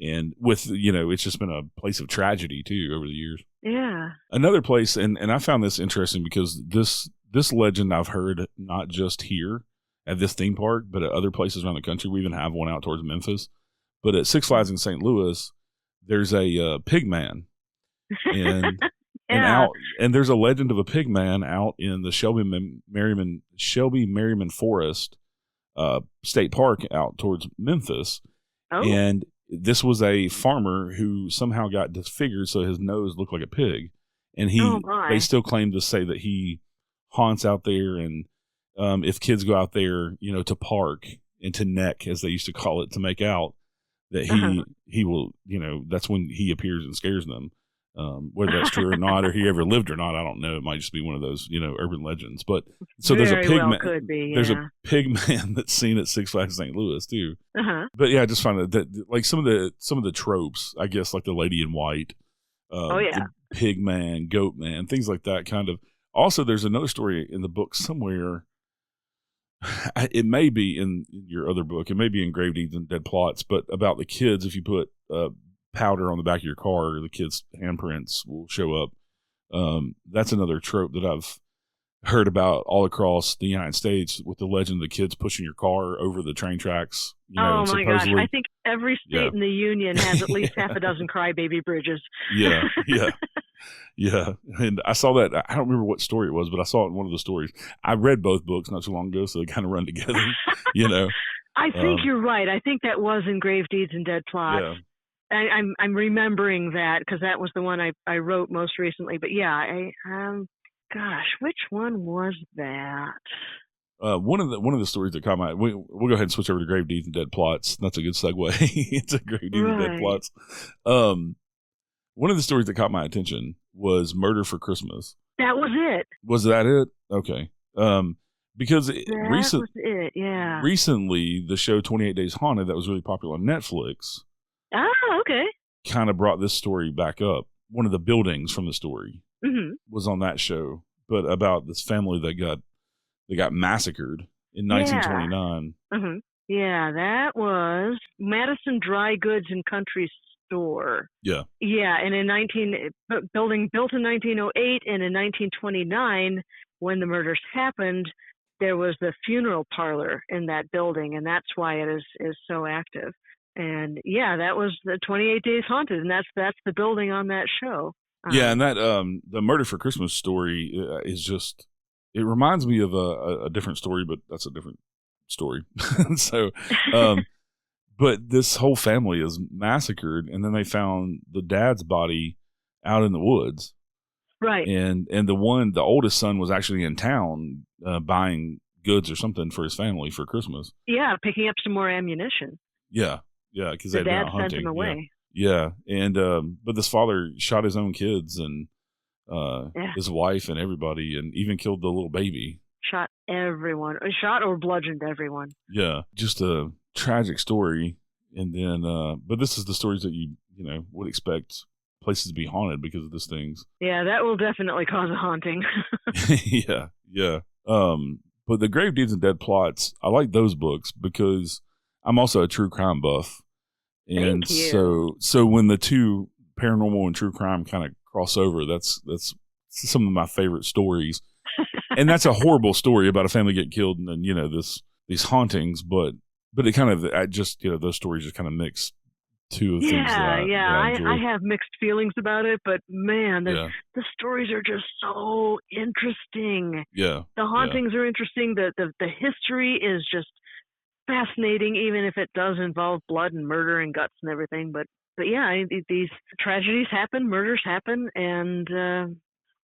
And with, it's just been a place of tragedy too over the years. Yeah. Another place, and I found this interesting because this legend I've heard not just here at this theme park, but at other places around the country. We even have one out towards Memphis. But at Six Flags in St. Louis, there's a pig man. And and there's a legend of a pig man out in the Shelby Merriman Forest State Park out towards Memphis. Oh. And this was a farmer who somehow got disfigured so his nose looked like a pig. And they still claim to say that he haunts out there, and if kids go out there, to park and to neck, as they used to call it, to make out, that he will, that's when he appears and scares them. Whether that's true or not, or he ever lived or not, I don't know. It might just be one of those, urban legends. But so there's a pig man. There's a pig man that's seen at Six Flags St. Louis too. But I just find that like some of the tropes, I guess, like the lady in white, the pig man, goat man, things like that. Kind of. Also, there's another story in the book somewhere. It may be in your other book. It may be in Grave Deeds and Dead Plots, but about the kids. If you put powder on the back of your car, the kids' handprints will show up. That's another trope that heard about all across the United States with the legend of the kids pushing your car over the train tracks. Oh my gosh. Supposedly, I think every state in the union has at least half a dozen crybaby bridges. Yeah. And I saw that. I don't remember what story it was, but I saw it in one of the stories. I read both books not too long ago, so they kind of run together, I think you're right. I think that was in Grave Deeds and Dead Plots. Yeah. I'm remembering that because that was the one I wrote most recently. But yeah, gosh, which one was that? One of the stories that caught my we'll go ahead and switch over to Grave Deeds and Dead Plots. That's a good segue. It's a Grave Deeds and Dead Plots. One of the stories that caught my attention was Murder for Christmas. That was it. Was that it? Okay. Because was it, yeah. Recently, the show 28 Days Haunted that was really popular on Netflix. Oh, okay. Kind of brought this story back up. One of the buildings from the story was on that show, but about this family that got massacred in 1929. Mm-hmm. Yeah, that was Madison Dry Goods and Country Store. Yeah. Yeah, and building built in 1908, and in 1929, when the murders happened, there was the funeral parlor in that building, and that's why it is so active. And yeah, that was the 28 Days Haunted, and that's the building on that show. Yeah, and that the Murder for Christmas story is just, it reminds me of a different story, but that's a different story. So, but this whole family is massacred, and then they found the dad's body out in the woods. Right. And the oldest son was actually in town buying goods or something for his family for Christmas. Yeah, picking up some more ammunition. Yeah, because the dad sent him away. Yeah, and but this father shot his own kids and his wife and everybody, and even killed the little baby. Shot everyone. Shot or bludgeoned everyone. Yeah, just a tragic story. And then, but this is the stories that you would expect places to be haunted because of these things. Yeah, that will definitely cause a haunting. Yeah. But the Grave Deeds and Dead Plots, I like those books because I'm also a true crime buff. And so when the two paranormal and true crime kind of cross over, that's some of my favorite stories. And that's a horrible story about a family getting killed and then, these hauntings, but it kind of, those stories just kind of mix two of things. I have mixed feelings about it, but man, the stories are just so interesting. Yeah. The hauntings are interesting. The history is just fascinating, even if it does involve blood and murder and guts and everything. But yeah, these tragedies happen, murders happen, and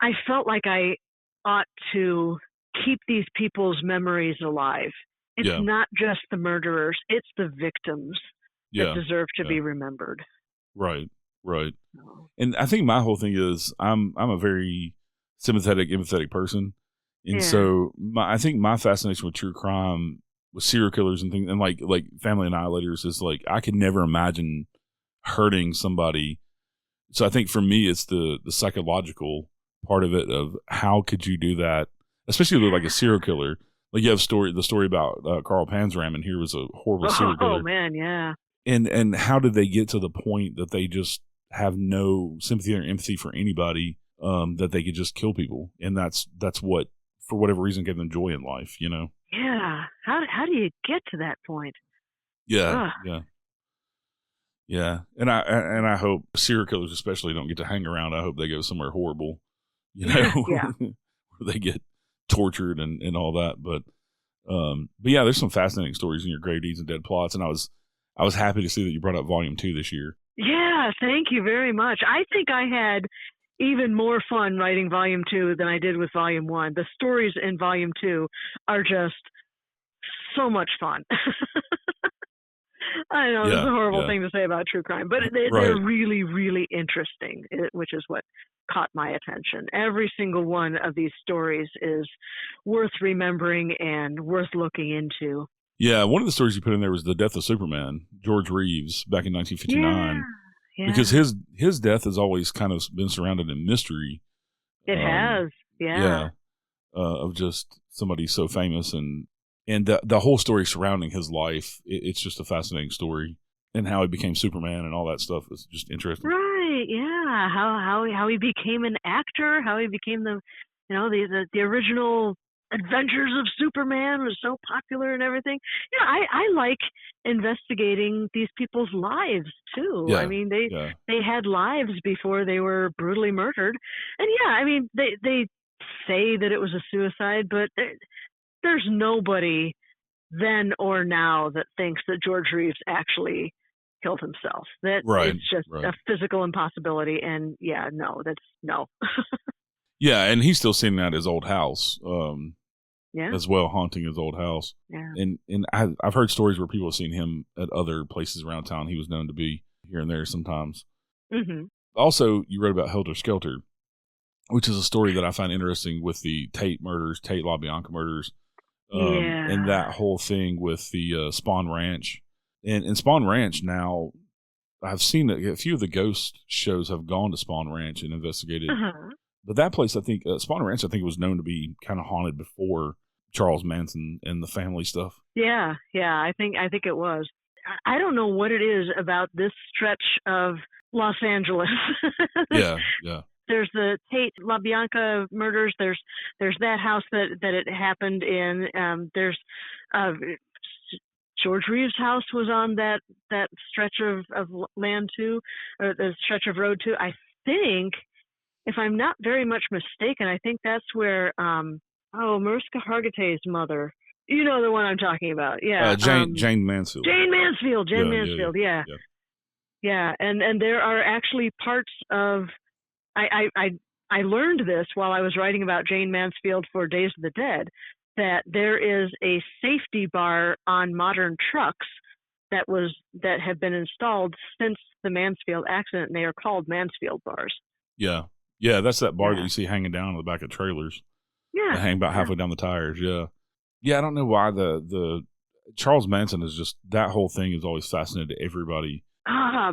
I felt like I ought to keep these people's memories alive. It's not just the murderers, it's the victims that deserve to be remembered. Right. And I think my whole thing is I'm a very sympathetic, empathetic person. And so I think my fascination with true crime, with serial killers and things, and like family annihilators, is like I could never imagine hurting somebody. So I think for me, it's the psychological part of it, of how could you do that, especially with like a serial killer. Like you have the story about Carl Panzram, and here was a horrible serial killer. Oh man, yeah. And how did they get to the point that they just have no sympathy or empathy for anybody, that they could just kill people? And that's what, for whatever reason, gave them joy in life, Yeah. How do you get to that point? Yeah. And I hope serial killers especially don't get to hang around. I hope they go somewhere horrible, where they get tortured and all that. But yeah, there's some fascinating stories in your Grave Deeds and Dead Plots, and I was happy to see that you brought up Volume 2 this year. Yeah, thank you very much. I think I had even more fun writing Volume 2 than I did with Volume 1. The stories in Volume 2 are just so much fun. I know it's a horrible thing to say about true crime, but they're really, really interesting, which is what caught my attention. Every single one of these stories is worth remembering and worth looking into. Yeah, one of the stories you put in there was the death of Superman, George Reeves, back in 1959. Yeah. Because his death has always kind of been surrounded in mystery. It has, yeah. Of just somebody so famous, and the whole story surrounding his life, it's just a fascinating story, and how he became Superman and all that stuff is just interesting. Right, yeah. How he became an actor, how he became the the original Adventures of Superman was so popular and everything. I like investigating these people's lives too. Yeah. I mean, they had lives before they were brutally murdered, and they say that it was a suicide, but there's nobody then or now that thinks that George Reeves actually killed himself. That it's just a physical impossibility, and no. Yeah, and he's still sitting at his old house. Yeah. As well, haunting his old house. Yeah. And I've heard stories where people have seen him at other places around town. He was known to be here and there sometimes. Mm-hmm. Also, you wrote about Helter Skelter, which is a story that I find interesting with the Tate murders, Tate LaBianca murders, and that whole thing with the Spawn Ranch. And Spawn Ranch now, I've seen a few of the ghost shows have gone to Spawn Ranch and investigated. Uh-huh. But that place, I think, Spawn Ranch, I think, was known to be kind of haunted before Charles Manson and the family stuff. Yeah, I think it was. I don't know what it is about this stretch of Los Angeles. Yeah. There's the Tate LaBianca murders. There's that house that it happened in. There's George Reeves' house was on that stretch of land too, or the stretch of road too. I think, if I'm not very much mistaken, I think that's where Mariska Hargitay's mother. You know the one I'm talking about, yeah. Jane Mansfield. Jane Mansfield, yeah. Yeah, and there are actually parts of. I learned this while I was writing about Jane Mansfield for Days of the Dead, that there is a safety bar on modern trucks that have been installed since the Mansfield accident, and they are called Mansfield bars. Yeah, that's that bar that you see hanging down on the back of trailers. Yeah. They hang about halfway down the tires, Yeah, I don't know why the Charles Manson is just, that whole thing is always fascinated everybody.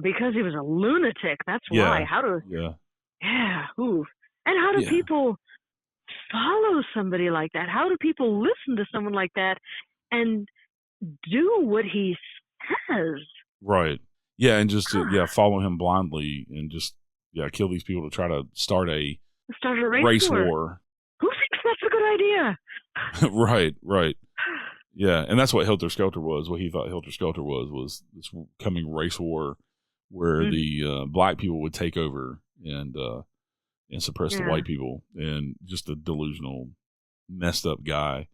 Because he was a lunatic. That's why. Yeah. Ooh. And how do people follow somebody like that? How do people listen to someone like that and do what he says? Right. Yeah, and just follow him blindly and just kill these people to try to start a race war. Who thinks that's a good idea? Right. Yeah, and that's what Helter Skelter was. What he thought Helter Skelter was this coming race war where the black people would take over and suppress the white people, and just a delusional, messed up guy.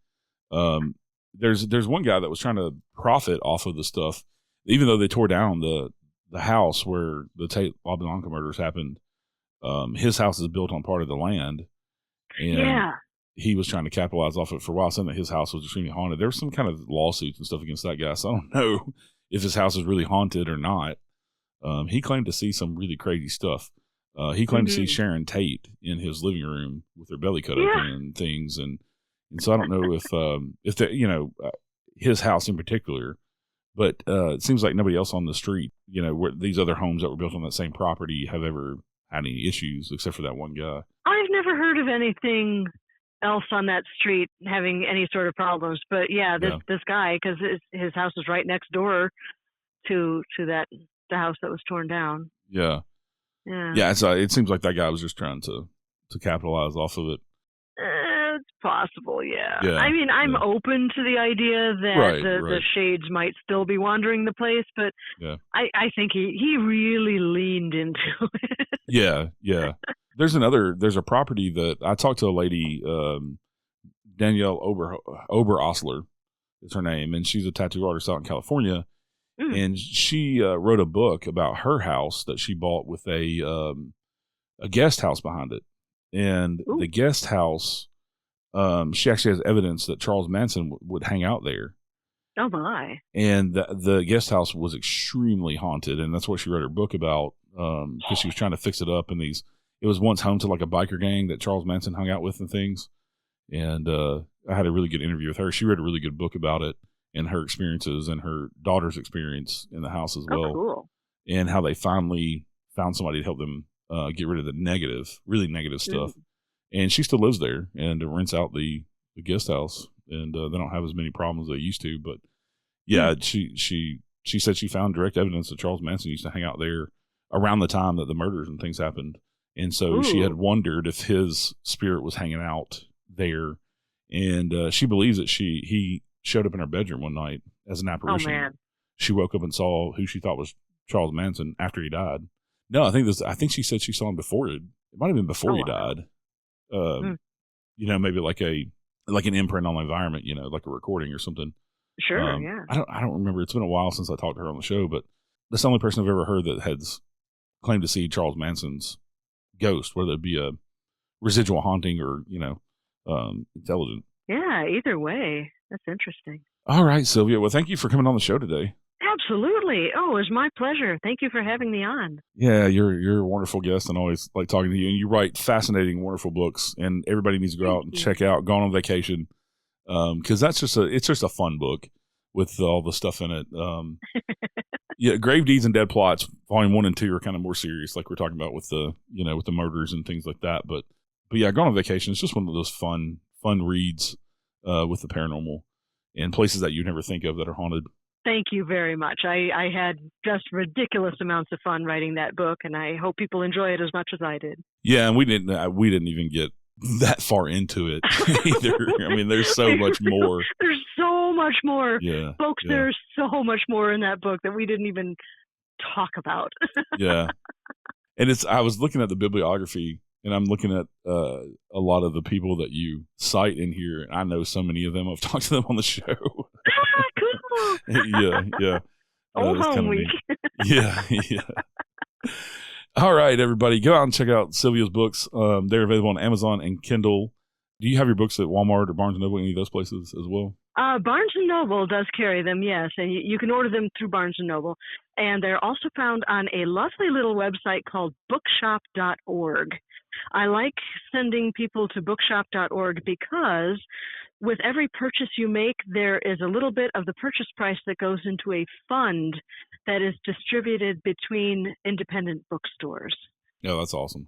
There's one guy that was trying to profit off of the stuff, even though they tore down the house where the Tate LaBianca murders happened. His house is built on part of the land, and he was trying to capitalize off it for a while, saying that his house was extremely haunted. There was some kind of lawsuits and stuff against that guy, so I don't know if his house is really haunted or not. He claimed to see some really crazy stuff. He claimed to see Sharon Tate in his living room with her belly cut open and things, and so I don't know if his house in particular. But it seems like nobody else on the street, where these other homes that were built on that same property have ever had any issues, except for that one guy. I've never heard of anything else on that street having any sort of problems. But this guy, because his house is right next door to the house that was torn down. Yeah. It seems like that guy was just trying to capitalize off of it. It's possible, yeah. I mean, I'm open to the idea that the shades might still be wandering the place, but I think he really leaned into it. Yeah. There's a property that I talked to a lady, Danielle Oberosler is her name, and she's a tattoo artist out in California. And she wrote a book about her house that she bought with a guest house behind it. And the guest house, she actually has evidence that Charles Manson would hang out there. Oh, my. And the guest house was extremely haunted, and that's what she wrote her book about, because she was trying to fix it up. And it was once home to like a biker gang that Charles Manson hung out with and things. And I had a really good interview with her. She wrote a really good book about it and her experiences and her daughter's experience in the house as well. Cool. And how they finally found somebody to help them get rid of the really negative stuff. And she still lives there and rents out the guest house, and they don't have as many problems as they used to. But she said she found direct evidence that Charles Manson used to hang out there around the time that the murders and things happened. And so she had wondered if his spirit was hanging out there. And she believes that he showed up in her bedroom one night as an apparition. Oh, man. She woke up and saw who she thought was Charles Manson after he died. No, I think she said she saw him before it might have been before he died. Maybe like an imprint on the environment, like a recording or something. Sure, yeah. I don't remember. It's been a while since I talked to her on the show, but that's the only person I've ever heard that has claimed to see Charles Manson's ghost, whether it be a residual haunting or, intelligent. Yeah, either way. That's interesting. All right, Sylvia. Well, thank you for coming on the show today. Absolutely. Oh, it was my pleasure. Thank you for having me on. Yeah, you're a wonderful guest, and always like talking to you. And you write fascinating, wonderful books, and everybody needs to go out and check out Gone on Vacation, because it's just a fun book with all the stuff in it. Yeah, Grave Deeds and Dead Plots, Volume 1 and 2 are kind of more serious, like we're talking about with the with the murders and things like that. But yeah, Gone on Vacation is just one of those fun reads with the paranormal and places that you never think of that are haunted. Thank you very much. I had just ridiculous amounts of fun writing that book, and I hope people enjoy it as much as I did. Yeah, and we didn't even get that far into it either. I mean, there's so much more. There's so much more. Yeah, folks, yeah. There's so much more in that book that we didn't even talk about. Yeah, and I was looking at the bibliography, and I'm looking at a lot of the people that you cite in here, and I know so many of them. I've talked to them on the show. Cool. Yeah. Old home week. Yeah. All right, everybody, go out and check out Sylvia's books. They're available on Amazon and Kindle. Do you have your books at Walmart or Barnes & Noble, any of those places as well? Barnes & Noble does carry them, yes, and you can order them through Barnes & Noble. And they're also found on a lovely little website called bookshop.org. I like sending people to bookshop.org because with every purchase you make, there is a little bit of the purchase price that goes into a fund that is distributed between independent bookstores. Yeah, that's awesome.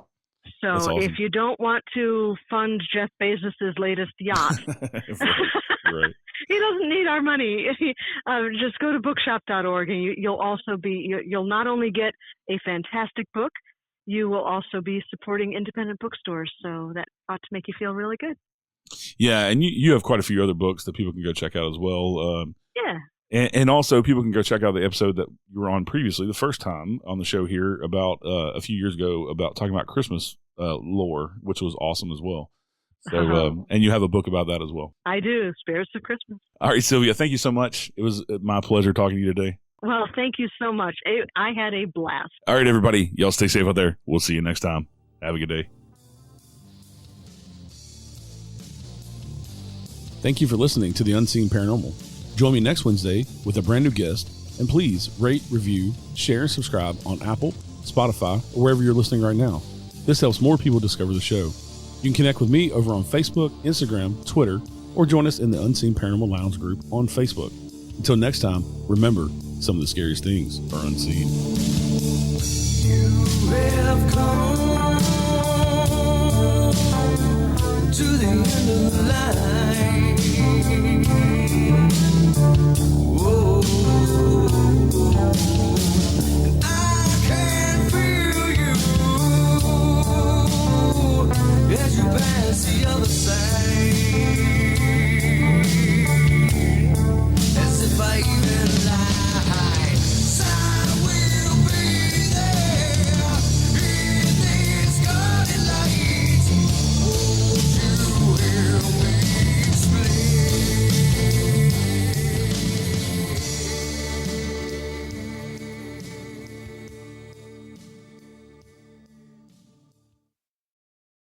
So if you don't want to fund Jeff Bezos' latest yacht, right. He doesn't need our money. Just go to bookshop.org, and you'll not only get a fantastic book, you will also be supporting independent bookstores. So that ought to make you feel really good. Yeah, and you have quite a few other books that people can go check out as well. Yeah. And also, people can go check out the episode that you were on previously, the first time on the show here, about a few years ago, about talking about Christmas lore, which was awesome as well. So, and you have a book about that as well. I do, Spirits of Christmas. All right, Sylvia, thank you so much. It was my pleasure talking to you today. Well, thank you so much. I had a blast. All right, everybody, y'all stay safe out there. We'll see you next time. Have a good day. Thank you for listening to The Unseen Paranormal. Join me next Wednesday with a brand new guest, and please rate, review, share, and subscribe on Apple, Spotify, or wherever you're listening right now. This helps more people discover the show. You can connect with me over on Facebook, Instagram, Twitter, or join us in the Unseen Paranormal Lounge group on Facebook. Until next time, remember, some of the scariest things are unseen. You have come to the end of the line. Whoa. And I can feel you as you pass the other side.